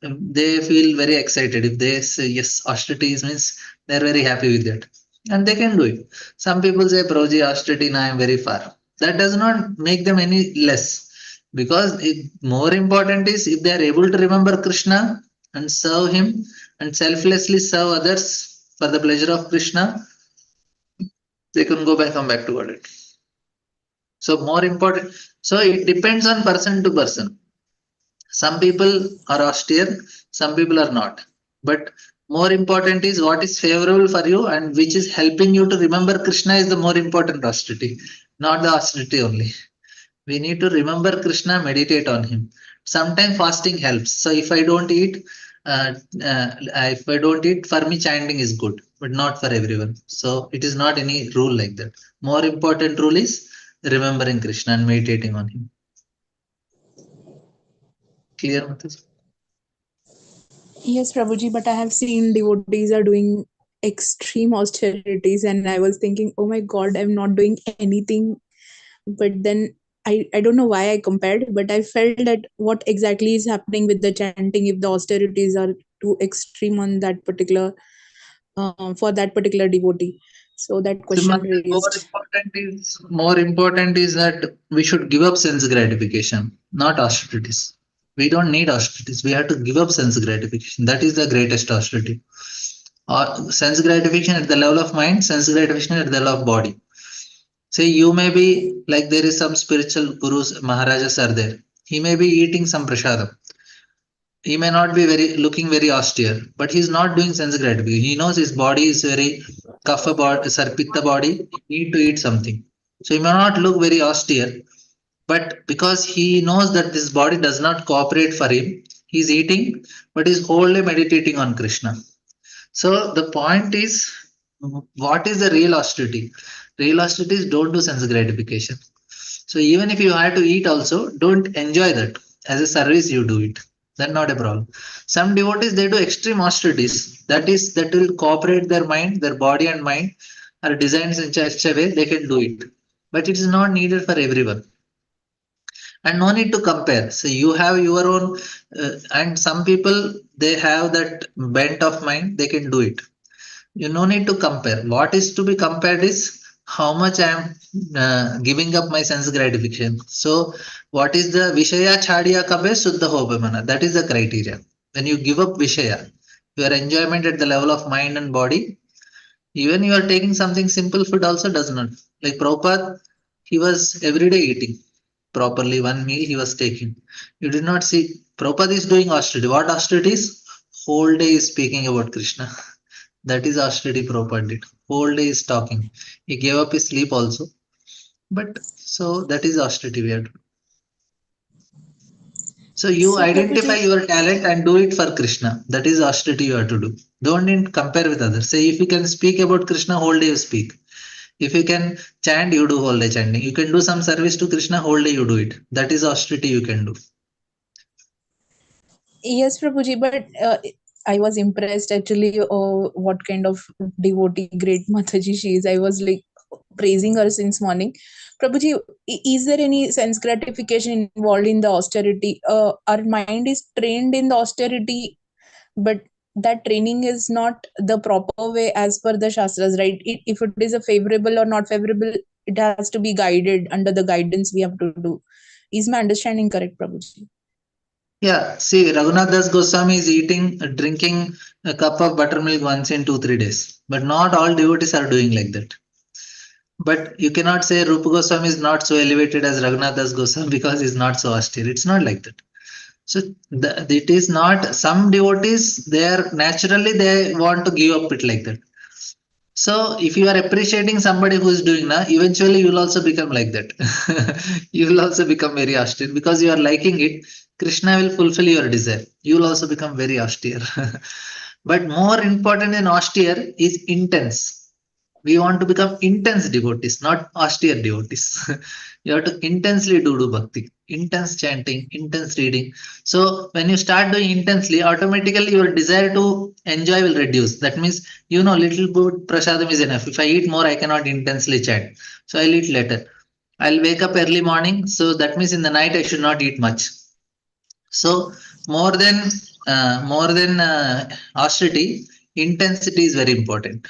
they feel very excited if they say yes, austerity means they're very happy with that, and they can do it. Some people say, Proji, austerity, now I am very far. That does not make them any less, because more important is if they are able to remember Krishna and serve him and selflessly serve others for the pleasure of Krishna, they can come back to God. So more important. So it depends on person to person. Some people are austere, some people are not. But more important is what is favorable for you and which is helping you to remember Krishna is the more important austerity, not the austerity only. We need to remember Krishna, meditate on him. Sometimes fasting helps. So if I don't eat, for me chanting is good, but not for everyone. So it is not any rule like that. More important rule is remembering Krishna and meditating on him. Clear, Mataji? Yes, Prabhuji, but I have seen devotees are doing extreme austerities, and I was thinking, oh my God, I'm not doing anything. But then I don't know why I compared, but I felt that what exactly is happening with the chanting if the austerities are too extreme on that particular, for that particular devotee. So that question raised. More important is that we should give up sense gratification, not austerities. We don't need austerities. We have to give up sense gratification. That is the greatest austerity. Sense gratification at the level of mind, sense gratification at the level of body. Say you may be like there is some spiritual gurus, Maharajas are there. He may be eating some prasadam. He may not be looking very austere, but he's not doing sense gratification. He knows his body is very kapha body, pitta body. He need to eat something. So he may not look very austere, but because he knows that this body does not cooperate for him, he's eating, but he's wholly meditating on Krishna. So the point is, what is the real austerity? Real austerity is don't do sense gratification. So even if you have to eat also, don't enjoy that. As a service, you do it. That's not a problem. Some devotees, they do extreme austerities. That will cooperate their mind, their body and mind are designed in such a way they can do it. But it is not needed for everyone. And no need to compare. So you have your own, and some people, they have that bent of mind, they can do it. You no need to compare. What is to be compared is how much I am giving up my sense gratification. So what is the Vishaya Chadiya Kabe Suddha Hobe Mana? That is the criteria. When you give up Vishaya, your enjoyment at the level of mind and body, even you are taking something simple food also does not. Like Prabhupada, he was every day eating properly, one meal he was taking. You did not see, Prabhupada is doing austerity. What austerity is? Whole day is speaking about Krishna. That is austerity Prabhupada did. Whole day is talking. He gave up his sleep also. But so that is austerity we have to do. So you So, identify Prabhuji, your talent and do it for Krishna. That is austerity you have to do. Don't compare with others. Say if you can speak about Krishna, whole day you speak. If you can chant, you do whole day chanting. You can do some service to Krishna, whole day you do it. That is austerity you can do. yes, Prabhuji, but I was impressed actually. What kind of devotee, great Mataji she is. I was like praising her since morning. Prabhuji, is there any sense gratification involved in the austerity? Our mind is trained in the austerity, but that training is not the proper way as per the Shastras, right? If it is a favorable or not favorable, it has to be guided under the guidance we have to do. Is my understanding correct, Prabhuji? Yeah, see, Raghunath Das Goswami is drinking a cup of buttermilk once in 2-3 days. But not all devotees are doing like that. But you cannot say Rupa Goswami is not so elevated as Raghunath Das Goswami because he's not so austere. It's not like that. So it is not, some devotees, they want to give up it like that. So if you are appreciating somebody who is doing now, eventually you will also become like that. You will also become very austere because you are liking it. Krishna will fulfill your desire. You will also become very austere. But more important than austere is intense. We want to become intense devotees, not austere devotees. You have to intensely do bhakti, intense chanting, intense reading. So when you start doing intensely, automatically your desire to enjoy will reduce. That means, little bit prasadam is enough. If I eat more, I cannot intensely chant. So I'll eat later. I'll wake up early morning. So that means in the night I should not eat much. So more than austerity, intensity is very important.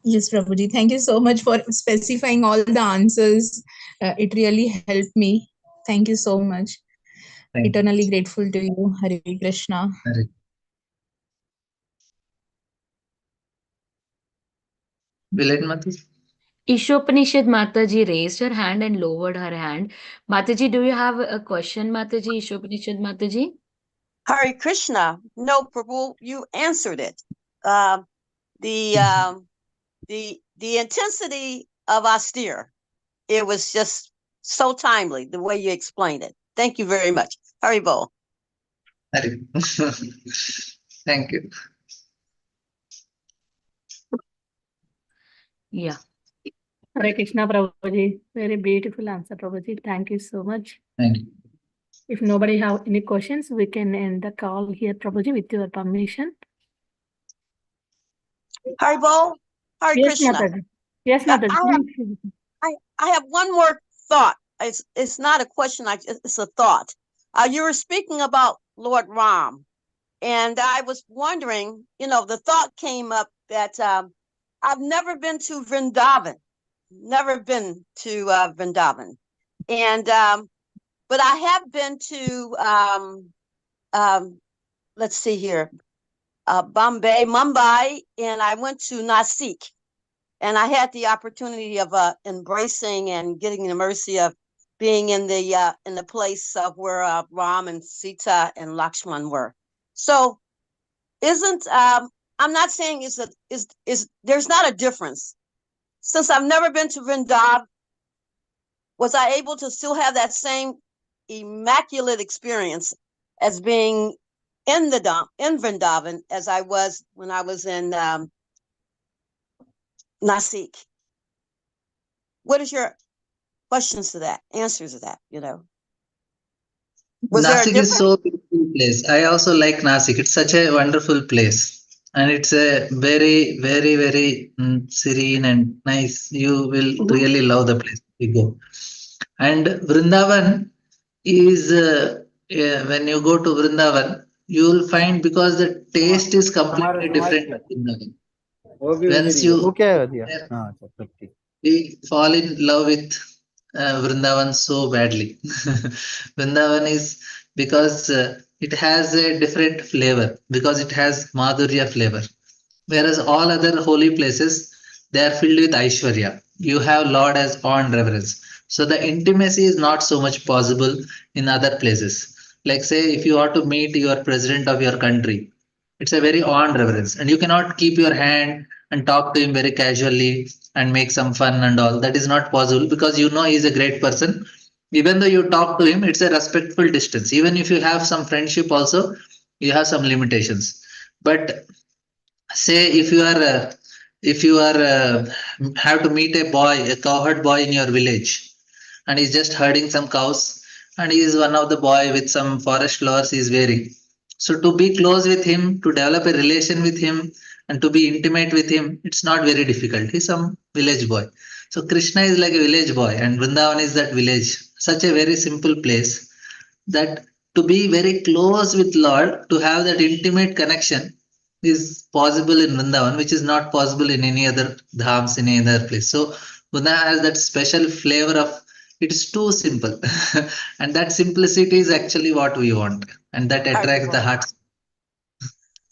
Yes, Prabhuji. Thank you so much for specifying all the answers. It really helped me. Thank you so much. Thank you. Eternally grateful to you. Hare Krishna. Hare. Villain Mataji? Ishopanishad Mataji raised her hand and lowered her hand. Mataji, do you have a question, Mataji? Ishopanishad Mataji? Hare Krishna. No, Prabhu, you answered it. The intensity of austere, it was just so timely the way you explained it. Thank you very much. Haribol. Hare. Thank you. Yeah. Hare Krishna, Prabhuji. Very beautiful answer, Prabhuji. Thank you so much. Thank you. If nobody have any questions, we can end the call here, Prabhuji, with your permission. Haribol. Hare Yes, Krishna. Mataji. Yes, Mataji. I have one more thought. It's not a question. It's a thought. You were speaking about Lord Ram, and I was wondering. The thought came up that I've never been to Vrindavan. Never been to Vrindavan, and but I have been to let's see here, Mumbai, and I went to Nasik. And I had the opportunity of embracing and getting the mercy of being in the place of where Ram and Sita and Lakshman were. So, I'm not saying there's not a difference. Since I've never been to Vrindavan, was I able to still have that same immaculate experience as being in Vrindavan as I was when I was in Nasik? What is your questions to that, answers to that, Was there a Nasik is difference? so beautiful place. I also like Nasik. It's such a wonderful place. And it's a very, very, very serene and nice. You will really love the place you go. And Vrindavan is, when you go to Vrindavan, you will find, because the taste is completely different in Vrindavan. Once you we fall in love with Vrindavan so badly. Vrindavan is because it has a different flavor, because it has Madhurya flavor. Whereas all other holy places, they are filled with Aishwarya. You have Lord as awe and reverence. So the intimacy is not so much possible in other places. Like, say, if you are to meet your president of your country, it's a very awe and reverence, and you cannot keep your hand and talk to him very casually and make some fun and all. That is not possible, because he's a great person. Even though you talk to him, it's a respectful distance. Even if you have some friendship, also you have some limitations. But say if you are have to meet a cowherd boy in your village, and he's just herding some cows, and he is one of the boy with some forest flowers he is wearing. So to be close with him, to develop a relation with him, and to be intimate with him, it's not very difficult. He's some village boy. So Krishna is like a village boy, and Vrindavan is that village. Such a very simple place, that to be very close with Lord, to have that intimate connection, is possible in Vrindavan, which is not possible in any other dhams, in any other place. So Vrindavan has that special flavor of, it is too simple. And that simplicity is actually what we want, and that attracts the heart.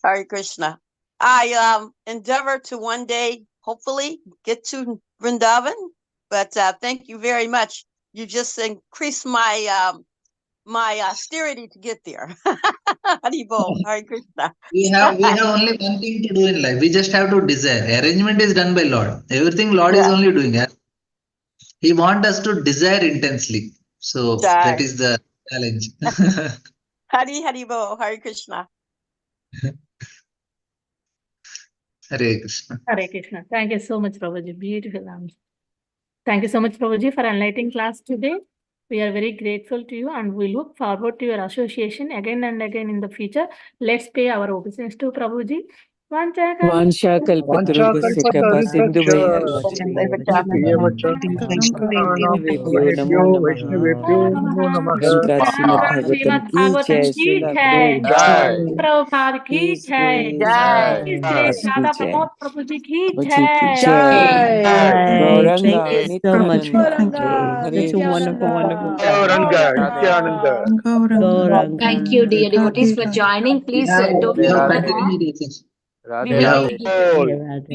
Hare Krishna. I endeavor to one day, hopefully, get to Vrindavan. But thank you very much. You just increased my my austerity to get there. Haribol, Hare Krishna. We have only one thing to do in life. We just have to desire. Arrangement is done by Lord. Everything Lord is only doing. He wants us to desire intensely. So that is the challenge. Haribol, Hare Krishna. Hare Krishna. Hare Krishna. Thank you so much, Prabhuji. Beautiful answer. Thank you so much, Prabhuji, for enlightening class today. We are very grateful to you and we look forward to your association again and again in the future. Let's pay our obeisance to Prabhuji. वाञ्छाकल्पतरुभ्यश्च कृपा सिन्धुभ्यः वैष्णवेभ्यो नमो नमः वैष्णवेभ्यो ग्रंथ श्रीमद् भागवतम की जय श्रीला प्रभुपाद की जय श्री राधा जय प्रमोद प्रभु जी की जी की जय जय Gauranga Thank you so much, Nityanand Prabhuji. Hare Such a wonderful, wonderful class. Radhe Gauranga. Thank you, dear devotees, for joining. Please don't We have forget. continued. We Radhe will We have meet Radhe, Radhe.